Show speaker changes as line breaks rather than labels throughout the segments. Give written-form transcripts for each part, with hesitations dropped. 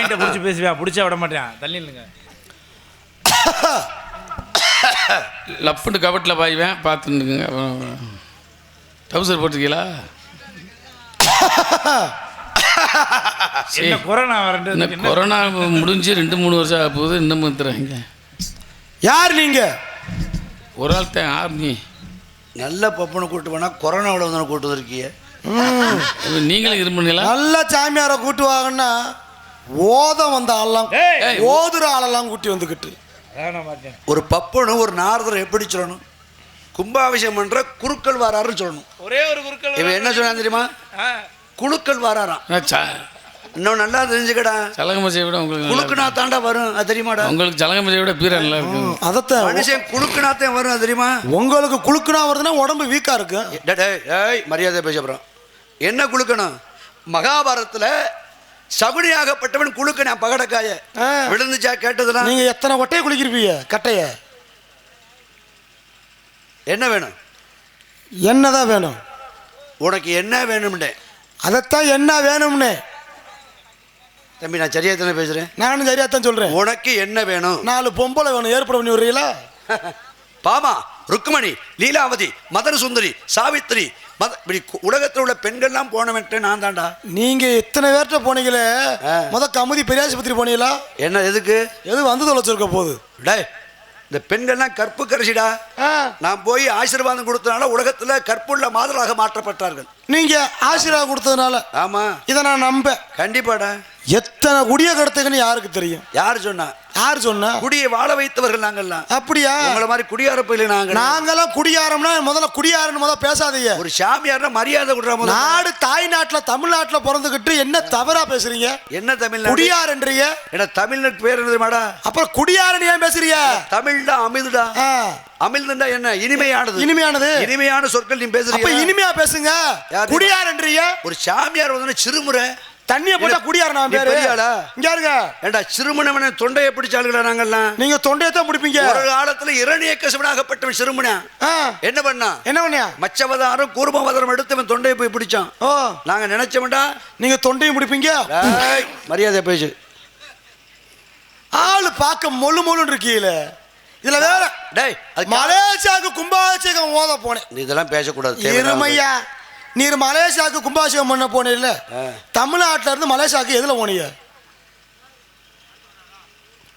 பாயிண்ட புடிச்சு பேசுவியா? புடிச்சா விட மாட்டேன். தள்ளி இல்லைங்க.
லப்புண்டு கபட்டில் பாய்வேன் பார்த்துருங்க. டவுசர் போட்டிருக்கீங்களா?
என்ன கொரோனா வரண்டு?
கொரோனா முடிஞ்சு 2-3 வருஷம் ஆக போகுது. இன்னமும் தராங்க.
யார் நீங்க?
ஒரு ஆள் தான். ஆர்மி
நல்ல பப்பனை கூட்டு போனா கொரோனாவோட வந்து கூட்டு வந்திருக்கீங்க.
நீங்களும் இருமுங்களா?
நல்ல சாமியாரை கூட்டு வாங்கன்னா ஓத வந்த ஆளெல்லாம் ஓதுற ஆளெல்லாம் கூட்டி வந்துக்கிட்டு ஒரு பப்பனு ஒரு நாரதரை எப்படி சொல்லணும்? கும்பாபிஷேகம் பண்ற குருக்கள் வாராருன்னு சொல்லணும்.
ஒரே ஒரு குருக்கள்.
இவன் என்ன சொன்னா தெரியுமா? குழுக்கள் வாராராம். இன்னும் நல்லா தெரிஞ்சுக்கடா.
சலங்கமசையை விட உங்களுக்கு
குழுக்குனா தாண்டா வரும், அது தெரியுமாடா?
உங்களுக்கு சலங்கமசையை விட பீரா நல்லா இருக்கு.
அதத்தான் மனுஷன் குழுக்குனாத்தான் வரும், அது தெரியுமா? உங்களுக்கு குழுக்குனா வருதுன்னா உடம்பு வீக்கா இருக்கு. மரியாதை பேசப்படுறோம். என்ன குழுக்கணும்? மகாபாரதத்துல சகுனியாகப்பட்டவன் குழுக்கணா பகடக்காய விழுந்துச்சா கேட்டதுலாம். நீங்க எத்தனை ஒட்டையை குளிக்கிருப்பீங்க? கட்டைய என்ன வேணும்? என்னதான் வேணும் உனக்கு? என்ன வேணும்னே அதைத்தான் என்ன வேணும்னு. தம்பி நான் சரியா தானே பேசுறேன்? நானும் சரியா தான் சொல்றேன். உனக்கு என்ன வேணும்? 4 பொம்பளை வேணும். ஏற்பாடு பண்ணி விடுறீங்களா? பாமா, ருக்மணி, லீலாவதி, மதன சுந்தரி, சாவித்திரி, இப்படி உலகத்தில் உள்ள பெண்கள்லாம் போனவன்ட்டு நான் தாண்டா. நீங்க இத்தனை பேர்கிட்ட போனீங்களே, கமுதி பெரியாஸ்பத்திரி போனீங்களா? என்ன எதுக்கு? எது வந்து தொலைச்சிருக்க போகுது? டே, இந்த பெண்கள்லாம் கற்பு கரைசிடா. நான் போய் ஆசீர்வாதம் கொடுத்ததுனால உலகத்துல கற்புள்ள மாதலாக மாற்றப்பட்டார்கள். நீங்க ஆசீர்வாதம் கொடுத்ததுனால. ஆமா, இதை நான் நம்ப. கண்டிப்பாடா. எத்தனை குடிய கடத்துக்குன்னு யாருக்கு தெரியும்? யாரு சொன்னா? யார் சொன்னா? குடியை வாழ வைத்தவர்கள் நாங்கள்லாம். அப்படியா? உங்களை மாதிரி குடியார போயில நாங்கெல்லாம் குடியாரம்னா முதல்ல குடியாரன்னு பேசாதீங்க. ஒரு சாமியார்னா மரியாதை கொடுற நாடு தாய்நாட்டுல தமிழ்நாட்டுல பிறந்துகிட்டு என்ன தவறா பேசுறீங்க? என்ன தமிழ் குடியாரன்றீங்க? என்ன தமிழ்நாட்டு பேர் என்னது மாடா? அப்புறம் குடியாரன்னு ஏன் பேசுறீங்க? தமிழ் தான் அமிழ்தா. அமிழ்தா என்ன? இனிமையானது. இனிமையானது. இனிமையான சொற்கள் நீ பேசுறீங்க. இனிமையா பேசுங்க. குடியாரன்றீங்க? ஒரு சாமியார் வந்து சிறுமுறை தண்ணிய போட்டா குடியாரனா பேரு? இங்க இருங்க. ஏண்டா சிறுமணவன தொண்டையை பிடிச்சாளுங்களா நாங்கெல்லாம்? நீங்க தொண்டையை தான் பிடிப்பீங்க. ஒரு காலத்துல இரணியக்கசிபனாகப்பட்டவன் சிறுமணா என்ன பண்ணா? என்ன பண்ணா? மச்சவதாரம் கூர்மவதாரம் எடுத்தவன் தொண்டையை போய் பிடிச்சான். நாங்க நினைச்சோம்டா நீங்க தொண்டையும் பிடிப்பீங்க. மரியாதை பேசு. ஆளு பார்க்க மொழு மொழுன்னு இருக்கீல. இதுல வேற டேய் மலேசியாவுக்கு கும்பாபிஷேகம் ஓத போனேன். இதெல்லாம் பேசக்கூடாது. இருமையா, நீர் மலேசியாவுக்கு கும்பாபிஷேகம் பண்ண போனீங்கல்ல, தமிழ்நாட்டில இருந்து மலேசியாவுக்கு எதுல போனீங்க?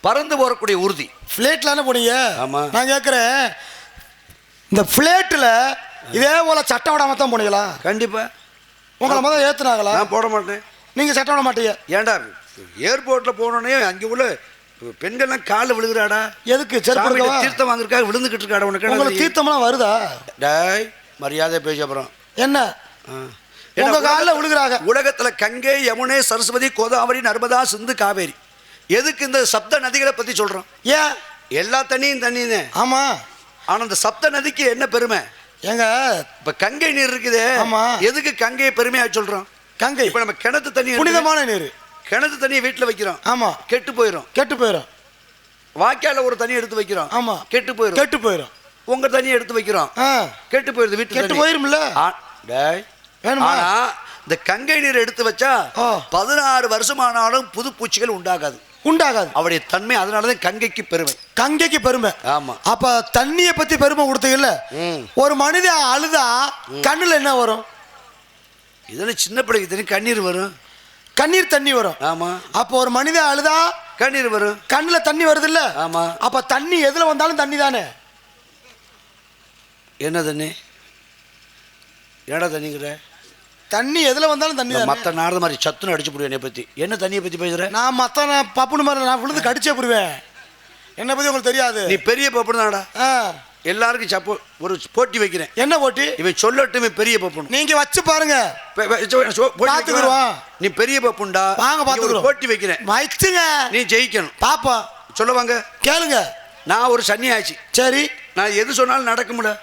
பறந்து போறக்கூடிய ஊர்தி பிளேட்ல போனீங்க. ஆமா. நான் கேட்கிறேன், இந்த பிளேட்ல இதே போல சட்டை விடாம தான் போனீங்களா? கண்டிப்பா. உங்களை முதல்ல ஏத்துனாங்களா? நான் போட மாட்டேன். நீங்க சட்டை விட மாட்டீங்க. ஏன்டா ஏர்போர்ட்ல போனோடனே அங்கே உள்ள பெண்கள்லாம் காலில் விழுகிறாடா? எதுக்கு? தீர்த்தம் வாங்குறதுக்காக விழுந்துகிட்டு இருக்காடா? உனக்கு தீர்த்தம்லாம் வருதா? டேய் மரியாதை பேச. அப்புறம் என்ன உங்க காலில் விழுகிறாங்க? உலகத்துல கங்கை, யமுனை, சரஸ்வதி, கோதாவரி, நர்மதா, சிந்து, காவேரி. எதுக்கு இந்த சப்த நதிகளை பத்தி சொல்றோம்? ஏன் எல்லா தண்ணியும் தண்ணி? ஆமா. ஆனா இந்த சப்த நதிக்கு என்ன பெருமை? ஏங்க இப்ப கங்கை நீர் இருக்குது. ஆமா. எதுக்கு கங்கையை பெருமையா சொல்றோம்? கங்கை இப்ப நம்ம கிணத்து தண்ணி, புனிதமான நீர். கிணத்து தண்ணியை வீட்டுல வைக்கிறோம். ஆமா. கெட்டு போயிடும். கெட்டு போயிடும். வாய்க்கால ஒரு தண்ணி எடுத்து வைக்கிறோம். ஆமா. கெட்டு போயிடும். கெட்டு போயிடும். உங்க தண்ணியை எடுத்து வைக்கிறோம். கெட்டு போயிருது. வீட்டு கெட்டு போயிரும்ல. ஆனா இந்த கங்கை நீர் எடுத்து வச்சா 16 வருஷமானாலும் புது பூச்சிகள் உண்டாகாது. உண்டாகாது. அவருடைய தன்மை. அதனாலதான் கங்கைக்கு பெருமை. கங்கைக்கு பெருமை. ஆமா. அப்ப தண்ணியை பத்தி பெருமை கொடுத்தீங்கல்ல. ஒரு மனிதன் அழுதா கண்ணுல என்ன வரும்? இதெல்லாம் சின்ன பிள்ளைக்கு தெரியும். கண்ணீர் வரும். கண்ணீர் தண்ணி வரும். ஆமா. அப்ப ஒரு மனிதன் அழுதா கண்ணீர் வரும். கண்ணுல தண்ணி வருது இல்ல? ஆமா. அப்ப தண்ணி எதுல வந்தாலும் தண்ணி தானே. என்ன தண்ணி? ஏடா தண்ணிங்கிற? தண்ணி எதுல வந்தாலும் தண்ணி தான். மற்ற நாடு மாதிரி சத்துன்னு அடிச்சு போடுவேன். என்னை பத்தி என்ன தண்ணியை பத்தி பேசுறேன்? நான் மற்ற பப்புனு மாதிரி நான் விழுந்து கடிச்சே போடுவேன். என்னை பத்தி உங்களுக்கு தெரியாது. நீ பெரிய பப்புனு தானடா. எல்லாருக்கும் சப்போ ஒரு போட்டி வைக்கிறேன். என்ன போட்டி? இவன் சொல்லட்டுமே பெரிய பப்புனு. நீங்க வச்சு பாருங்க. நீ பெரிய பப்புண்டா. வாங்க பாத்துக்கிறோம். போட்டி வைக்கிறேன். வச்சுங்க. நீ ஜெயிக்கணும். பாப்பா சொல்லுவாங்க. கேளுங்க. நான் ஒரு சன்னியாச்சி. சரி. நான் எது சொன்னாலும் நடக்க முடியல.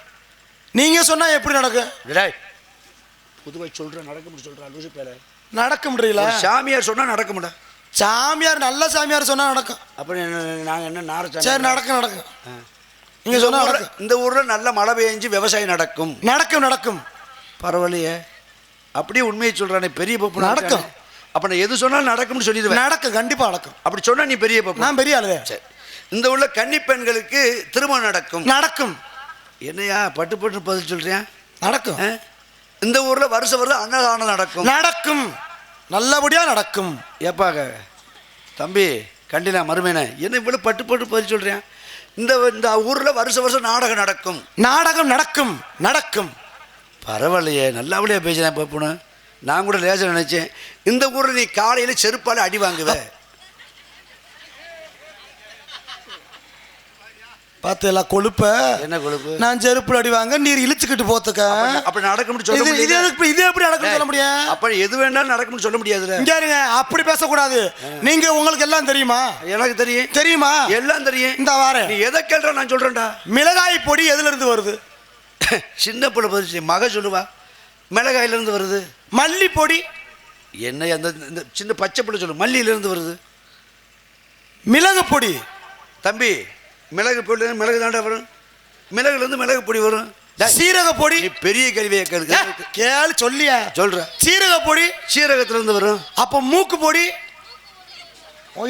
நீங்க சொன்னா எப்படி நடக்கும்? புதுவை சொல்றேன். நடக்க முடியும் சொல்றேன். லூசு பேல நடக்க முடியல. சாமியார் சொன்னா நடக்க முடியும். சாமியார் நல்ல சாமியார் சொன்னா நடக்கும். அப்படி நாங்க என்ன நார? சரி நடக்கும். நடக்கும். நீங்க சொன்னா இந்த ஊர்ல நல்ல மழை பெஞ்சு விவசாயம் நடக்கும். நடக்கும். நடக்கும். பரவாயில்லையே. அப்படியே உண்மையை சொல்றானே பெரிய பப்பு. நடக்கும். அப்ப நான் எது சொன்னாலும் நடக்கும்னு சொல்லிடுவேன்.
நடக்கும், கண்டிப்பா நடக்கும்.
அப்படி சொன்னா நீ பெரிய பப்பு.
நான் பெரிய ஆளு.
சரி, இந்த உள்ள கன்னி பெண்களுக்கு திருமணம் நடக்கும்.
நடக்கும்.
என்னையா பட்டு பட்டு பதில் சொல்றியா?
நடக்கும்.
இந்த ஊர்ல வருஷம் அன்னதானம் நடக்கும்.
நடக்கும், நல்லபடியா நடக்கும்.
ஏப்பாக தம்பி கண்டினா மருமேன என்ன இவ்வளவு பட்டு பட்டு பதில் சொல்றேன்? இந்த ஊர்ல வருஷம் நாடகம் நடக்கும்.
நாடகம் நடக்கும். நடக்கும்.
பரவாயில்லையே, நல்லபடியா பேசுறேன் பப்புன்னு. நான் கூட லேசர் நினைச்சேன். இந்த ஊர்ல நீ காலையில செருப்பால அடி வாங்குவ.
பார்த்தேல கொழுப்ப.
என்ன கொழுப்பு?
நான் செருப்புல அடி வாங்க, நீர் இழுச்சுக்கிட்டு போத்துக்க.
அப்படி நடக்கும்னு சொல்ல முடியாது.
இது எப்படி நடக்கும் சொல்ல முடியும்?
அப்ப எது வேணாலும் நடக்கும்னு சொல்ல முடியாதுல.
இங்க இருங்க, அப்படி பேசக்கூடாது. நீங்க உங்களுக்கு எல்லாம் தெரியுமா?
எனக்கு தெரியும்.
தெரியுமா?
எல்லாம் தெரியும்.
இந்த வார
நீ எதை கேள்ற நான் சொல்றேன்டா.
மிளகாய் பொடி எதுல இருந்து வருது?
சின்ன பிள்ளை பதிச்சு மக சொல்லுவா. மிளகாயில இருந்து வருது.
மல்லி பொடி
என்ன அந்த சின்ன பச்சை பிள்ளை சொல்லு. மல்லியில இருந்து வருது.
மிளகு பொடி
தம்பி, மிளகு பொடி மிளகு தாண்டா வரும். மிளகுல இருந்து மிளகு பொடி வரும்.
சீரக பொடி.
நீ பெரிய கேள்வியை
கேளு சொல்லியா
சொல்ற.
சீரக பொடி
சீரகத்துல இருந்து வரும்.
அப்ப மூக்கு பொடி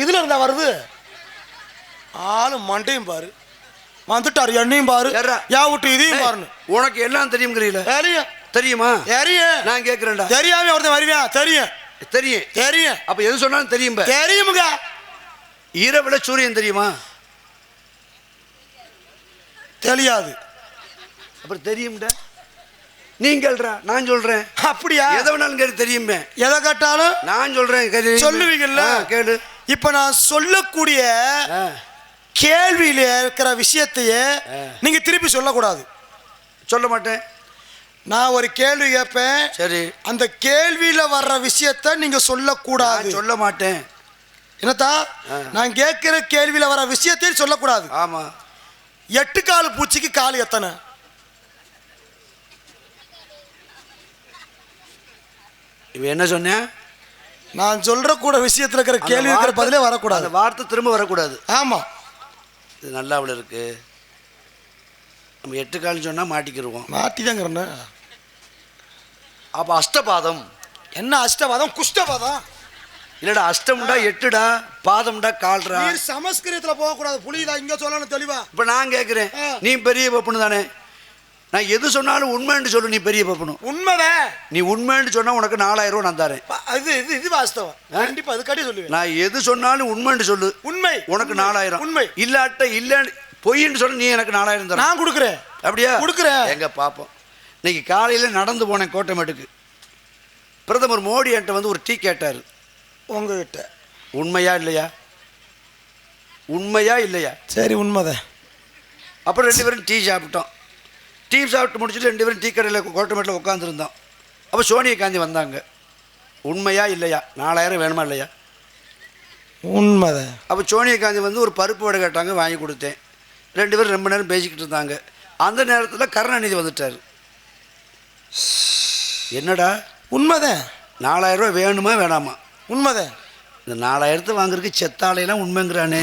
இதுல இருந்தா வருது. ஆளு மண்டையும் பாரு, வந்துட்டாரு. எண்ணையும் பாரு, யா விட்டு இதையும் பாருன்னு.
உனக்கு எல்லாம் தெரியுங்கிறீல? தெரியுமா? தெரியும். நான் கேட்கிறேன்டா.
தெரியாம ஒருத்தன் வருவியா? தெரியும்.
தெரியும்.
தெரியும்.
அப்ப எது சொன்னாலும் தெரியும்.
தெரியுமுங்க.
இரவுல சூரியன் தெரியுமா?
தெரியாது.
அப்புறம் தெரியும்டா. நீங்கள்டா நான் சொல்றேன்.
அப்படியா?
எதை வேணாலும் கேட்டு தெரியுமே.
எதை கேட்டாலும்
நான் சொல்றேன்
சொல்லுவீங்கல்ல. கேளு. இப்ப நான் சொல்லக்கூடிய கேள்வியில இருக்கிற விஷயத்தையே நீங்க திருப்பி சொல்லக்கூடாது.
சொல்ல மாட்டேன்.
நான் ஒரு கேள்வி கேட்பேன்.
சரி, அந்த
கேள்வியில வர்ற விஷயத்த நீங்க சொல்லக்கூடாது.
சொல்ல மாட்டேன்.
என்னத்தா? நான் கேட்கிற கேள்வியில வர விஷயத்தையும் சொல்லக்கூடாது.
ஆமா.
8 கால் பூச்சிக்கு கால் எத்தனை?
இவன் என்ன சொன்ன?
நான் சொல்ற கூட விஷயத்துல இருக்கிற கேள்வி இருக்கிற பதிலே வரக்கூடாது.
அந்த வார்த்தை திரும்ப வரக்கூடாது.
ஆமா.
இது நல்லா அவள இருக்கு. நம்ம 8 கால் சொன்னா மாட்டிக்கிடுவோம்.
மாட்டிதாங்கிறேன்.
அப்ப அஷ்டபாதம்
என்ன? அஷ்டபாதம் குஷ்டபாதம்
இல்லடா. அஷ்டம்டா 8டா, பாதம்டா கால்ரா.
நீ சமஸ்கிருதத்துல போக கூடாது. புரியுதா? இங்க சொல்லணும் தெளிவா.
இப்ப நான் கேக்குறேன், நீ பெரிய பப்புனு தானே? நான் எது சொன்னாலும் உண்மைன்னு சொல்லு. நீ பெரிய பப்புனு. உண்மைதான். நீ உண்மைன்னு சொன்னா உனக்கு 4000 ரூபா நான் தரேன். இது வாஸ்தவம். கண்டிப்பா அது கட்டி சொல்லுவேன். நான் எது சொன்னாலும் உண்மைன்னு சொல்லு. உண்மை. உனக்கு 4000. உண்மை. இல்லாட்ட இல்ல பொய்ன்னு சொல்ல நீ எனக்கு 4000 தர. நான் கொடுக்குறேன். அப்படியா? கொடுக்குறேன். எங்க பாப்போம். இன்னைக்கு காலையில நடந்து போனேன் கோட்டமேட்டுக்கு. பிரதமர் மோடி என்கிட்ட வந்து ஒரு டீ கேட்டாரு. உங்ககிட்ட உண்மையா இல்லையா? உண்மையா இல்லையா? சரி, உண்மைதான். அப்புறம் 2 பேரும் டீ சாப்பிட்டோம். டீ சாப்பிட்டு முடிச்சுட்டு 2 பேரும் டீ கடையில் கோட்டமேட்டில் உட்காந்துருந்தோம். அப்போ சோனியா காந்தி வந்தாங்க. உண்மையா இல்லையா? 4000 வேணுமா இல்லையா? உண்மைதான். அப்போ சோனியா காந்தி வந்து ஒரு பருப்பு வடை கேட்டாங்க, வாங்கி கொடுத்தேன். 2 பேரும் ரொம்ப நேரம் பேசிக்கிட்டு இருந்தாங்க. அந்த நேரத்தில் கருணாநிதி வந்துட்டார். என்னடா? உண்மைதான். 4000 ரூபா வேணுமா வேணாமா? உண்மைதான். இந்த 4000 வாங்குறதுக்கு செத்தாலையெல்லாம் உண்மைங்கிறானே.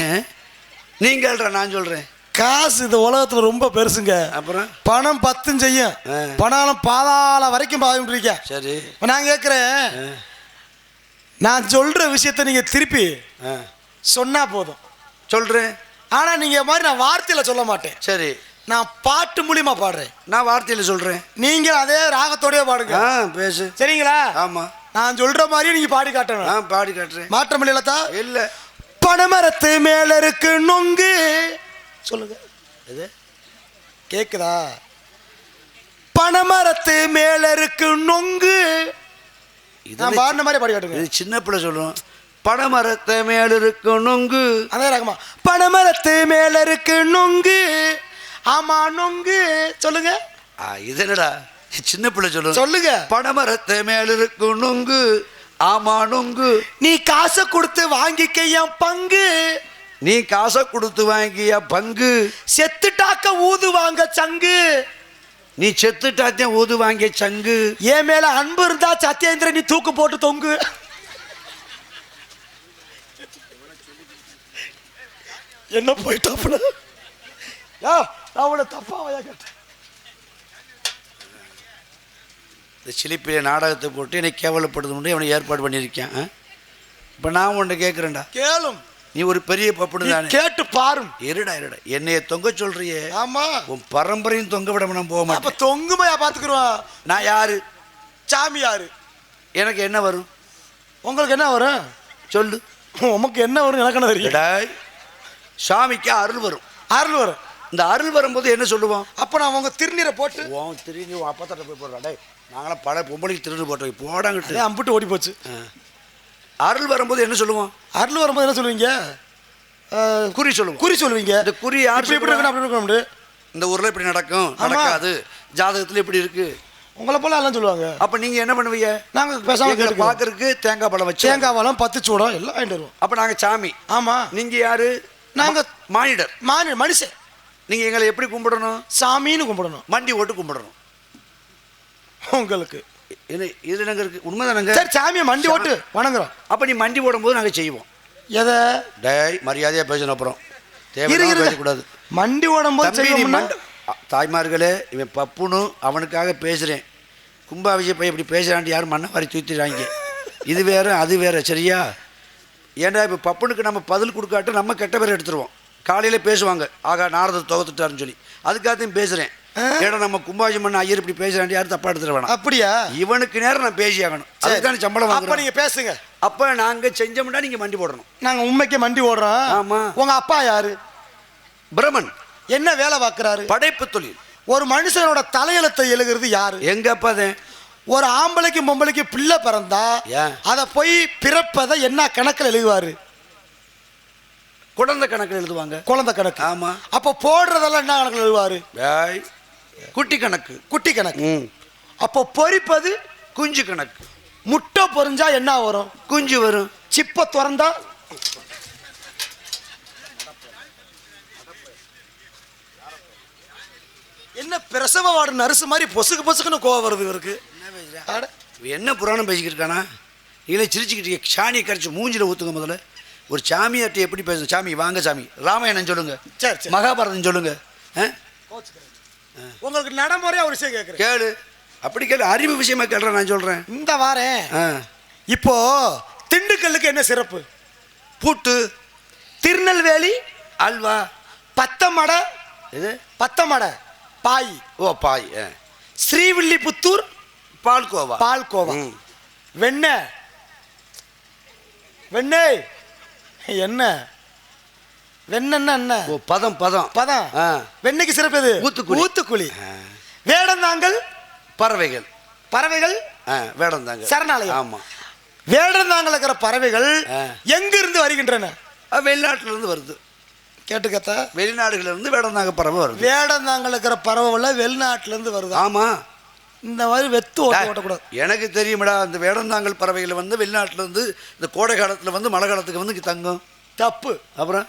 நீங்கள் நான் சொல்கிறேன். காசு இந்த உலகத்துல ரொம்ப பெருசுங்க. அப்புறம் பணம் 10 செய்யும். பணம் பாதாள வரைக்கும் பாவிட்டு. சரி, நான் கேட்குறேன், நான் சொல்ற விஷயத்த நீங்க திருப்பி சொன்னா போதும். சொல்றேன். ஆனா நீங்க மாதிரி நான் வார்த்தையில சொல்ல மாட்டேன். சரி, நான் பாட்டு மூலியமா பாடுறேன். நான் வார்த்தையில சொல்றேன். நீங்க அதே ராகத்தோடய பாடுங்க. பேசு. சரிங்களா? ஆமா. நான் சொல்ற மாதிரியே நீங்க பாடி காட்டணும். பாடி காட்டுறேன். மாற்றம் இல்லையா? இல்ல. பனைமரத்து மேல இருக்கு நொங்கு. சொல்லுங்க. எது கேக்குதா? பனைமரத்து மேல இருக்கு நொங்கு. நான் பாடின மாதிரி பாடி காட்டுங்க. இது சின்ன பிள்ளை சொல்லுவோம். பனைமரத்து மேல இருக்கு நொங்கு. அதே ரகமா. பனைமரத்து மேல இருக்கு நொங்கு. ஆமா நொங்கு. சொல்லுங்க. இது என்னடா சின்ன பிள்ளை சொல்லுங்க. சொல்லுங்க. பனைமரத்து மேல இருக்கு நொங்கு. ஆமா நொங்கு. நீ காசை கொடுத்து வாங்கிக்க என் பங்கு. நீ காசை கொடுத்து வாங்கிய பங்கு. செத்துட்டாக்க ஊது வாங்க சங்கு. நீ செத்துட்டாத்தே ஊது வாங்கிய சங்கு. என் மேல அன்பு இருந்தா சத்யேந்திர நீ தூக்கு போட்டு தொங்கு. என்ன போயிட்டாப்புல? அவனை தப்பாவையா கேட்டேன். இந்த சிலிப்பிலே நாடகத்தை போட்டு என்னை கேவலப்படுத்தணுன்னு அவனை ஏற்பாடு பண்ணியிருக்கேன். இப்போ நான் ஒன்று கேட்குறேன்டா,
கேளும்.
நீ ஒரு பெரிய பப்புனு
நீ
தானே.
கேட்டு பாரும்.
இருடா என்னைய தொங்க சொல்றியே.
ஆமா,
உன் பரம்பரையும் தொங்க விட நான் போக
அப்ப
மாட்டேன்.
தொங்குமையா பாத்துக்கிறோம்.
நான் யாரு?
சாமி யாரு?
எனக்கு என்ன வரும்?
உங்களுக்கு என்ன வரும்
சொல்லு.
உமக்கு என்ன வரும் எனக்கு என்ன தெரியும்.
டேய், சாமிக்கு அருள் வரும்.
அருள் வரும்.
இந்த அருள் வரும்போது என்ன சொல்லுவோம்?
அப்ப நான் உங்க திருநீரை போட்டு
உன் திருநீ உன் அப்பா தட்ட போய் போடுறா. டேய், நாங்களாம் பல பொம்பளைக்கு திருநீர் போட்டோம், போடாங்கிட்டு
அம்பிட்டு ஓடி போச்சு.
அருள் வரும்போது என்ன சொல்லுவோம்?
அருள் வரும்போது என்ன சொல்லுவீங்க?
குறி சொல்லுவோம்.
குறி சொல்லுவீங்க.
இந்த குறி யார்
இப்படி இருக்கணும், அப்படி இருக்கணும்.
இந்த ஊர்ல இப்படி நடக்கும், நடக்காது, ஜாதகத்துல இப்படி இருக்கு,
உங்களை போல எல்லாம் சொல்லுவாங்க.
அப்ப நீங்க என்ன பண்ணுவீங்க?
நாங்க பேசாம
பாக்குறதுக்கு தேங்காய் பழம் வச்சு,
தேங்காய் பழம் 10 சூடம் எல்லாம் வாங்கிட்டு வருவோம்.
அப்ப நாங்க சாமி.
ஆமா.
நீங்க யாரு?
நாங்க
மானிடர்.
மனுஷன்.
நீங்க எங்களை எப்படி கும்பிடணும்?
சாமின்னு கும்பிடணும்.
மண்டி ஓட்டு கும்பிடணும்.
உங்களுக்கு
இது நாங்க இருக்கு, உண்மைதானங்க?
சரி, சாமியை மண்டி ஓட்டு வணங்குறோம்.
அப்ப நீ மண்டி போடும்போது நாங்க செய்வோம்.
எதை?
டேய், மரியாதையா பேசணும். அப்புறம் தேவையில்லாம பேசக்கூடாது.
மண்டி ஓடும்போது செய்வோம்னா
தாய்மார்களே, இவன் பப்புனு அவனுக்காக பேசுறேன். கும்பாபிஷேக பையன் இப்படி பேசுறான்ட்டு யாரும் மண்ணை வாரி தூத்திடுறாங்க. இது வேற அது வேற, சரியா? ஏன்டா இப்போ பப்புனுக்கு நம்ம பதில் கொடுக்காட்டு நம்ம கெட்ட பேர் எடுத்துருவோம். காலையில பேசுவாங்க, ஆகா நாரதர் துவத்துட்டாருன்னு சொல்லி. அதுக்காகத்தையும் பேசுறேன். ஏன்னா நம்ம கும்பாபிஷேகம் பண்ண ஐயர் இப்படி பேசுறாண்டி யாரும் தப்பா எடுத்துட வேணாம்.
அப்படியா?
இவனுக்கு நேரம் நான் பேசி ஆகணும். அதுக்கான சம்பளம்
அப்ப
வாங்குறோம்.
நீங்க பேசுங்க.
அப்ப நாங்க செஞ்சோம்னா நீங்க மண்டி போடணும்.
நாங்க உண்மைக்கு மண்டி ஓடுறோம்.
ஆமா.
உங்க அப்பா யாரு?
பிரமன்.
என்ன வேலை பார்க்கறாரு?
படைப்பு தொழில்.
ஒரு மனுஷனோட தலையெழுத்தை எழுதுறது யாரு?
எங்க அப்பா தான்.
ஒரு ஆம்பளைக்கும் பொம்பளைக்கும் பிள்ளை பிறந்தா அத போய் பிறப்பதை என்ன கணக்கில் எழுதுவாரு?
குழந்தை கணக்கில் எழுதுவாங்க.
குழந்தை கணக்கு.
ஆமா.
அப்ப போடுறதெல்லாம் என்ன கணக்கில் எழுதுவாரு?
குட்டி கணக்கு.
குட்டி கணக்கு. அப்போ பொரிப்பது
குஞ்சு கணக்கு.
முட்டை பொரிஞ்சா என்ன வரும்?
குஞ்சு வரும்.
சிப்ப திறந்தா என்ன? பிரசவ வார்டு நர்ஸ் மாதிரி பொசுக்கு பொசுக்குன்னு கோவம் வருது இவருக்கு.
என்ன புராணம் பேசிக்கிட்டு இருக்கானா? நீங்களே சிரிச்சுக்கிட்டு சாணியை கரைச்சி மூஞ்சில ஊத்துங்க. முதல்ல ஒரு சாமியார்ட்ட எப்படி பேசணும்? சாமி வாங்க சாமி, ராமாயணம் சொல்லுங்க,
சரி,
மகாபாரதம் சொல்லுங்க.
உங்களுக்கு நடைமுறையா ஒரு விஷயம் கேட்குறேன்,
கேளு. அப்படி கேளு, அறிவு விஷயமா கேள்றேன். நான் சொல்றேன்.
இந்த வாரேன். இப்போ திண்டுக்கல்லுக்கு என்ன சிறப்பு?
பூட்டு.
திருநெல்வேலி
அல்வா.
பத்தமடை.
இது
பத்தமடை பாய்.
ஓ பாய்.
ஸ்ரீவில்லிபுத்தூர்
பால்கோவா.
பால்கோவா. வெண்ணெய். வெண்ணெய் என்ன? வெண்ணெய்னா என்ன?
ஓ பதம். பதம்.
பதம். வெண்ணெய்க்கு சிறப்பு எது? ஊத்துக்குழி. ஊத்துக்குழி. வேடந்தாங்கல்
பறவைகள்.
பறவைகள்
வேடந்தாங்கல்
சரணாலயம்.
ஆமா.
வேடந்தாங்கல் இருக்கிற பறவைகள் எங்கிருந்து வருகின்றன?
வெளிநாட்டுல இருந்து வருது.
கேட்டுக்கத்த.
வெளிநாடுகள்ல இருந்து வேடந்தாங்க பறவை வருது.
வேடந்தாங்கல் இருக்கிற பறவை வெளிநாட்டுல இருந்து வருது.
ஆமா.
இந்த மாதிரி வெத்து ஓட்டக்கூடாது.
எனக்கு தெரியுமடா, அந்த வேடந்தாங்கல் பறவைகள் வந்து வெளிநாட்டுல இருந்து இந்த கோடை காலத்துல வந்து மழை காலத்துக்கு வந்து தங்கும்.
தப்பு.
அப்புறம்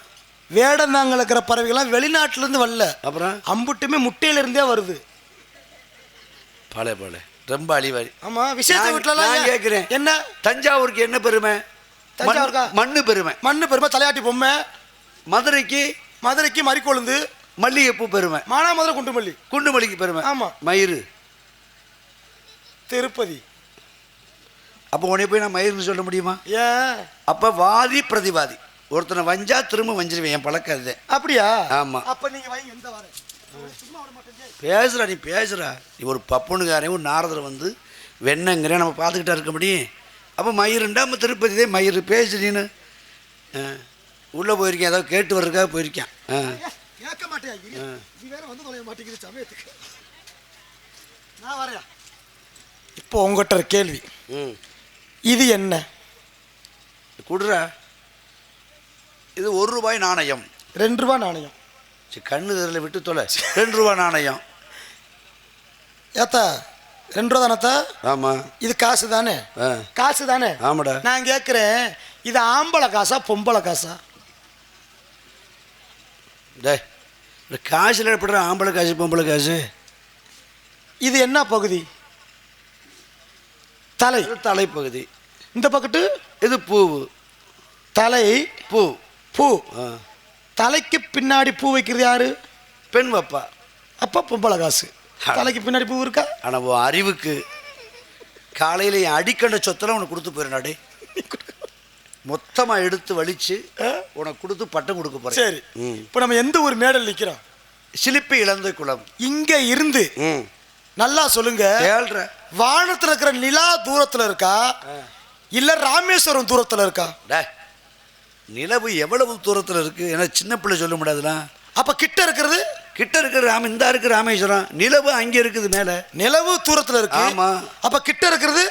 வேடந்தாங்கல் இருக்கிற பறவைகள்லாம் வெளிநாட்டுல இருந்து வரல.
அப்புறம்
அம்புட்டுமே முட்டையில இருந்தே வருது.
பல பல ரொம்ப அழிவாரி.
ஆமா. விசேஷ வீட்டுல
கேட்கிறேன்,
என்ன
தஞ்சாவூருக்கு என்ன பெருமை?
தஞ்சாவூருக்கா?
மண்ணு பெருமை.
மண்ணு பெருமை. தலையாட்டி பொம்மை.
மதுரைக்கு
மறிக்கொழுந்து.
மல்லிகைப்பூ பெருமை.
மானாமதுரை குண்டுமல்லி.
குண்டுமல்லிக்கு பெருமை.
ஆமா.
மயிறு.
திருப்பதி.
அப்போ உடனே போய் நான் மயிர்னு சொல்ல முடியுமா?
ஏன்?
அப்ப வாதி பிரதிவாதி. ஒருத்தனை வஞ்சா திரும்ப வஞ்சிருவேன். என் பழக்கம் அது.
அப்படியா?
ஆமா.
அப்ப நீங்க வைங்க. எந்த வாரம்
பேசுறா? நீ பேசுறா. நீ ஒரு பப்புனுக்காரன், ஒரு நாரதர் வந்து வெண்ணங்கிறேன் நம்ம பார்த்துக்கிட்டா இருக்க முடியும். அப்போ மயிருண்டா நம்ம திருப்பதி தான் மயிறு. பேசு நீனு. உள்ளே போயிருக்கேன், ஏதாவது கேட்டு வர்றதுக்காக போயிருக்கேன்.
கேட்க மாட்டேன். இது வேற வந்து தொலைய மாட்டேங்குது சமயத்துக்கு. நான் வரையா. இப்போ உங்கள்கிட்ட கேள்வி. இது என்ன?
குடுறா. இது ₹1 நாணயம்.
₹2 நாணயம்.
கண்ணு தெரியல, விட்டு தொலை. ₹2 நாணயம்.
ஏத்தா ₹2 தானத்தா?
ஆமா.
இது காசு தானே? காசு தானே?
ஆமாடா.
நான் கேட்குறேன், இது ஆம்பளை காசா பொம்பளை காசா?
டே, இந்த காசில் எப்படிற ஆம்பளை காசு பொம்பளை காசு?
இது என்ன பகுதி? தலை.
தலைப்பகுதி.
இந்த பக்கத்து
இது பூவு.
தலை
பூ.
பூ. தலைக்கு பின்னாடி பூ வைக்கிறது யாரு?
பெண் வைப்பா.
அப்போ பொம்பளை காசு. தலைக்கு பின்னாடி பூ இருக்கா?
ஆனால் உன் அறிவுக்கு காலையில் என் அடிக்கண்ட சொத்தெல்லாம் உனக்கு கொடுத்து போயிடனாடே. மொத்தமாக எடுத்து வலிச்சு உனக்கு கொடுத்து பட்டம் கொடுக்க போகிறேன்.
சரி, இப்போ நம்ம எந்த ஒரு மேடல் நிற்கிறோம்?
சிலிப்பி இழந்த குளம்.
இங்கே இருந்து நல்லா சொல்லுங்க, வானத்தில் இருக்கிற நிலா தூரத்தில் இருக்கா இல்லை ராமேஸ்வரம் தூரத்தில் இருக்கா?
நிலவு எவ்வளவு தூரத்தில் இருக்கு? ஏன்னா சின்ன பிள்ளை சொல்ல முடியாதுலாம்.
அப்போ கிட்ட இருக்கிறது?
கிட்ட இருக்கிற இந்த இருக்கு ராமேஸ்வரம். நிலவு அங்கே இருக்குது மேலே.
நிலவு தூரத்தில் இருக்கு.
ஆமா.
அப்போ கிட்ட இருக்கிறது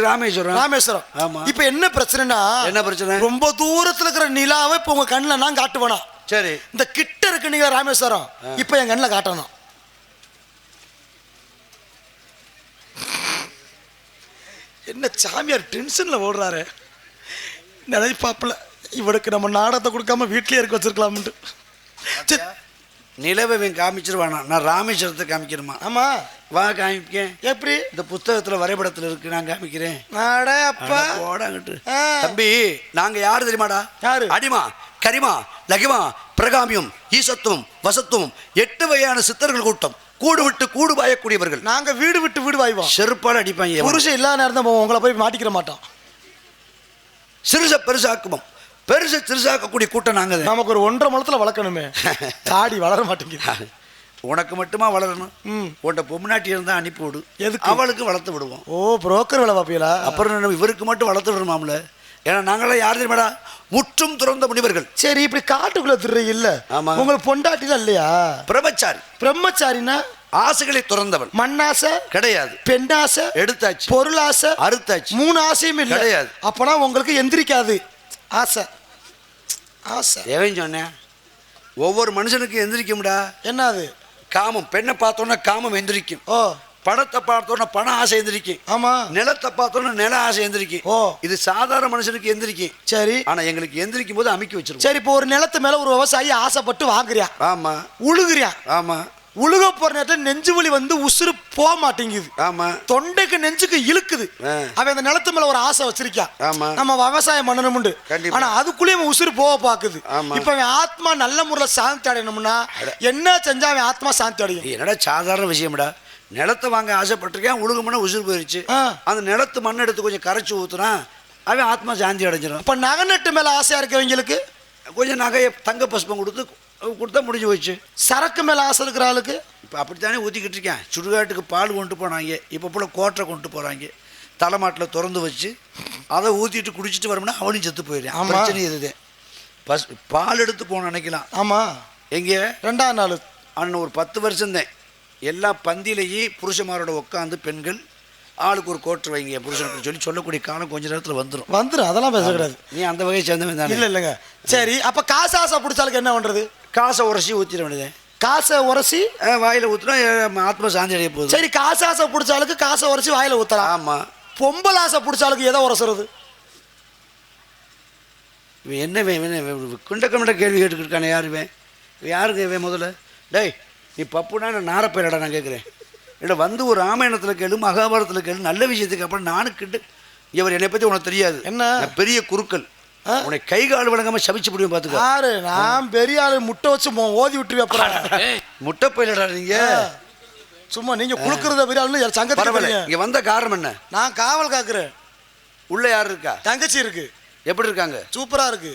ராமேஸ்வரம்.
ராமேஸ்வரம்.
ஆமா.
இப்போ என்ன பிரச்சனைனா,
என்ன பிரச்சனை?
ரொம்ப தூரத்தில் இருக்கிற நிலாவை இப்போ உங்க கண்ணில் நான் காட்டுவேனா?
சரி.
இந்த கிட்ட இருக்கு நீங்க ராமேஸ்வரம், இப்போ என் கண்ணில் காட்டணும். என்ன சாமியார் டென்ஷன்ல ஓடுறாரு நினைப்பாப்புல, இவனுக்கு நம்ம நாடகத்தை கொடுக்காம வீட்லயே இருக்க வச்சிருக்கலாம்னு.
நிலவை காமிச்சிருவானா? நான் ராமேஸ்வரத்தை காமிக்கிறேமா?
ஆமா,
வா காமிக்கேன்.
எப்படி?
இந்த புத்தகத்துல வரைபடத்துல இருக்கு, நான் காமிக்கிறேன்.
அப்பா
போடாங்கட்டு தம்பி, நாங்க யாரு தெரியுமாடா?
யாரு?
அடிமா, கரிமா, லகிமா, பிரகாமியம், ஈசத்துவம், வசத்துவம், 8 வகையான சித்தர்கள் கூட்டம். கூடு விட்டு கூடு பாயக்கூடியவர்கள்.
நாங்க வீடு விட்டு வீடு வாய்வோம்.
செருப்பாடு அடிப்பாங்க.
புருஷன் இல்லாத நேரம் தான் உங்களை போய் மாட்டிக்கிற மாட்டோம்.
சிறுச பெருசாக்குவோம், பெருசு சிறுசாக்கக்கூடிய கூட்டம் நாங்க. நமக்கு
ஒரு 1.5 முழத்துல வளர்க்கணுமே, தாடி வளர மாட்டேங்குது.
உனக்கு மட்டுமா வளரணும்? உன்ட பொம்னாட்டி இருந்தா அனுப்பி விடு. எதுக்கு? அவளுக்கு வளர்த்து விடுவோம்.
ஓ, புரோக்கர் வேலை பாப்பீங்களா?
அப்புறம் இவருக்கு மட்டும் வளர்த்து விடணுமாம்ல. ஏன்னா நாங்களாம் யார் தெரியுமாடா? முற்றும் துறந்த முனிவர்கள்.
சரி, இப்படி காட்டுக்குள்ள திருற இல்ல, உங்களுக்கு பொண்டாட்டிலாம் இல்லையா?
பிரம்மச்சாரி.
பிரம்மச்சாரினா
ஆசைகளை துறந்தவன்.
மண்ணாசை
கிடையாது,
பெண்ணாசை
எடுத்தாச்சு,
பொருளாசை
அறுத்தாச்சு,
3 ஆசையும் இல்ல.
கிடையாது.
அப்பனா உங்களுக்கு எந்திரிக்காது ஆசை. ஆசை
எவன் சொன்னேன்? ஒவ்வொரு மனுஷனுக்கு எந்திரிக்கும்டா. என்னது? காமம். பெண்ணை பார்த்தோன்னா காமம் எந்திரிக்கும். ஓ. பணத்தை பார்த்தோன்னா பண ஆசை எந்திரிக்கும். ஆமா. நிலத்தை பார்த்தோன்னா நில ஆசை எந்திரிக்கும். ஓ. இது சாதாரண மனுஷனுக்கு எந்திரிக்கும். சரி. ஆனா எங்களுக்கு எந்திரிக்கும் போது அமைக்க வச்சிருக்கோம். சரி, இப்போ ஒரு நிலத்து மேல ஒரு விவசாயி ஆசைப்பட்டு வாங்குறியா? ஆமா. உழுகுறியா? ஆமா. உழுக போற நேரத்தில் நெஞ்சு வலி வந்து உசுறு போக மாட்டேங்குது. ஆமா. தொண்டைக்கு நெஞ்சுக்கு இழுக்குது. அவன் அந்த நிலத்து மேல ஒரு ஆசை வச்சிருக்கான். ஆமா. நம்ம விவசாயம் பண்ணணும்னு. ஆனா அதுக்குள்ளேயும் உசுறு போக பாக்குது. இப்ப அவன் ஆத்மா நல்ல முறையில் சாந்தி அடையணும்னா என்ன செஞ்சா அவன் ஆத்மா சாந்தி அடையும்? என்னடா சாதாரண விஷயம்டா. நிலத்தை வாங்க ஆசைப்பட்டிருக்கேன், உழுகுமுன்னா உசுறு போயிருச்சு. அந்த நிலத்து மண் எடுத்து கொஞ்சம் கரைச்சி ஊத்துறான், அவன் ஆத்மா சாந்தி அடைஞ்சிடும். இப்ப நகை நட்டு மேல ஆசையா இருக்கவங்களுக்கு கொஞ்சம் நகையை தங்க பஸ்பம் கொடுத்தா முடிஞ்சு போச்சு. சரக்கு மேல ஆசை இருக்கிற ஆளுக்கு இப்போ அப்படித்தானே ஊற்றிக்கிட்டு இருக்கேன். சுடுகாட்டுக்கு பால் கொண்டு போனாங்க, இப்போ போல கோட்டரை கொண்டு போகிறாங்க. தலைமாட்டில் திறந்து வச்சு அதை ஊற்றிட்டு குடிச்சிட்டு வரோம்னா அவனையும் செத்து போயிடுறேன். பிரச்சனை இதுதான். பால் எடுத்து போன நினைக்கலாம். ஆமாம். எங்கே 2ஆம் நாள் அண்ணன் ஒரு 10 வருஷம்தான். எல்லா பந்தியிலேயே புருஷமாரோட உட்காந்து பெண்கள் ஆளுக்கு ஒரு கோட்டர் வைங்க புருஷனுக்கு சொல்லக்கூடிய காலம் கொஞ்ச நேரத்தில் வந்துடும். அதெல்லாம் பேசக்கூடாது. நீ அந்த வகையை சேர்ந்தவன் தானே? இல்லை இல்லைங்க. சரி, அப்போ காசு ஆசை பிடிச்சாலுக்கு என்ன பண்ணுறது? காசை உரசி ஊற்றிட வேண்டியது. காசை உரசி வாயில் ஊற்றினா ஆத்மா சாந்தி அடைய போகுது. சரி, காசு ஆசை பிடிச்சாலுக்கு காசை உரசி வாயில் ஊற்றலாம். ஆமாம். பொம்பளை ஆசை பிடிச்சாலுக்கு எதை உரசுறது? என்ன குண்டக்கமிட்ட கேள்வி கேட்டுக்கிட்டானே யாருவேன்? யாருக்கு இவன் முதல்ல? டேய், நீ பப்புனா நான் நாரப்பேரடா. நான் கேட்குறேன். இல்லை வந்து ஒரு ராமாயணத்தில் கேளு, மகாபாரதத்தில் கேளு, நல்ல விஷயத்துக்கு அப்புறம் நானுக்கிட்டு இவர் என்னை பற்றி உனக்கு தெரியாது. என்ன பெரிய குறுக்கள் உனக்கு கை கால் வழங்காமல் சபிச்சு முடியும். பார்த்துக்க. யாரு? நான் பெரிய ஆளு. முட்டை வச்சு ஓதி விட்டு வைப்பேன். முட்டை போயிடா நீங்க. சும்மா நீங்க குளுக்குறத பெரிய ஆளு சங்கத்தில். இங்கே வந்த காரணம் என்ன? நான் காவல் காக்குறேன். உள்ள யார் இருக்கா? தங்கச்சி இருக்கு. எப்படி இருக்காங்க? சூப்பரா இருக்கு.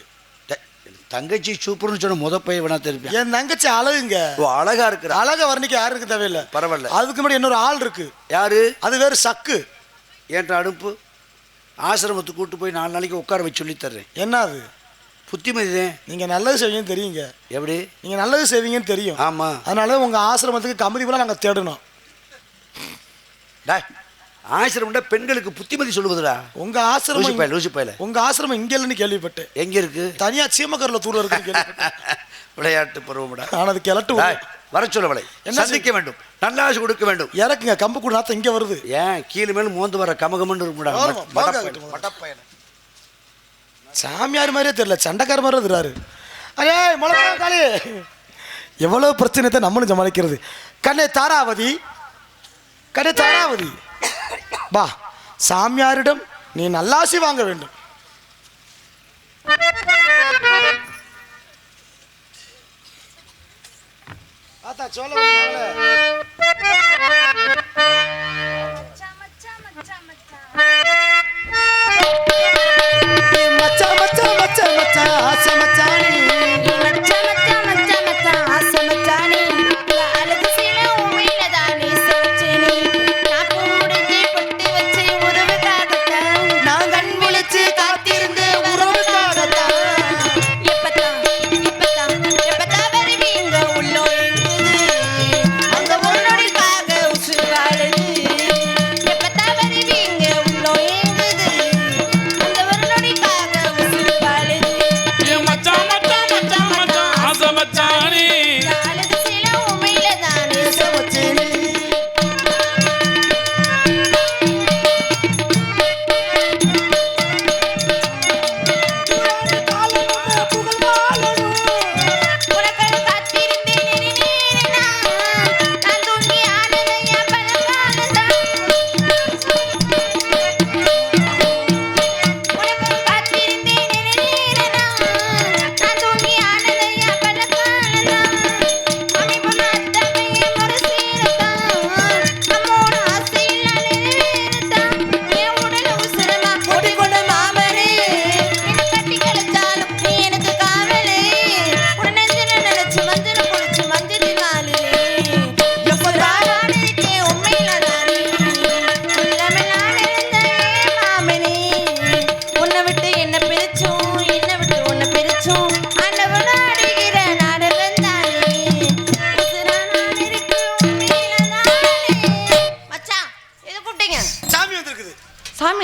தங்கச்சி சூப்பர்னு சொன்ன பைய வேணா தெரியும். என் தங்கச்சி அழகுங்க. அழகா இருக்கு. அழகா வர்ணிக்க யாருக்கு தேவையில்லை. பரவாயில்ல. அதுக்கு முன்னாடி இன்னொரு ஆள் இருக்கு. யாரு? அது வேறு சக்கு. ஏன்ட்ட அடுப்பு ஆசிரமத்துக்கு கூட்டு போய் 4 நாளைக்கு உட்கார வச்சு சொல்லி தர்றேன். என்ன அது? புத்திமதி. நீங்க நல்லது செய்வீங்கன்னு தெரியுங்க. எப்படி? நீங்க நல்லது செய்வீங்கன்னு தெரியும். ஆமா. அதனால உங்க ஆசிரமத்துக்கு கமிதி கூட நாங்க தேடணும். ஆசிரமம்டா பெண்களுக்கு புத்திமதி சொல்லுவதுடா. உங்க ஆசிரமம் லூசி பையல. உங்க ஆசிரமம் இங்க இல்லைன்னு கேள்விப்பட்டேன். எங்க இருக்கு? தனியா சீமக்கரில் தூரம் இருக்கு. விளையாட்டு பருவம்டா. ஆனது கிளட்டு வர சொல்லவளை சந்திக்க வேண்டும், நல்ல ஆசை கொடுக்க வேண்டும். இறக்குங்க கம்பு கூட நாத்த இங்க வருது. ஏன் கீழே மேலும் மோந்து வர கமகமன்னு இருக்கும்டா. சாமியார் மாதிரியே தெரியல, சண்டைக்கார மாதிரி இருக்கிறாரு. அடே மொளகா காளி, எவ்வளவு பிரச்சனை நம்மளும் சமாளிக்கிறது. கண்ணே தாராவதி, கண்ணே தாராவதி, பா சாமியாரிடம் நீ நல்லாசி வாங்க வேண்டும். மச்சா மச்சா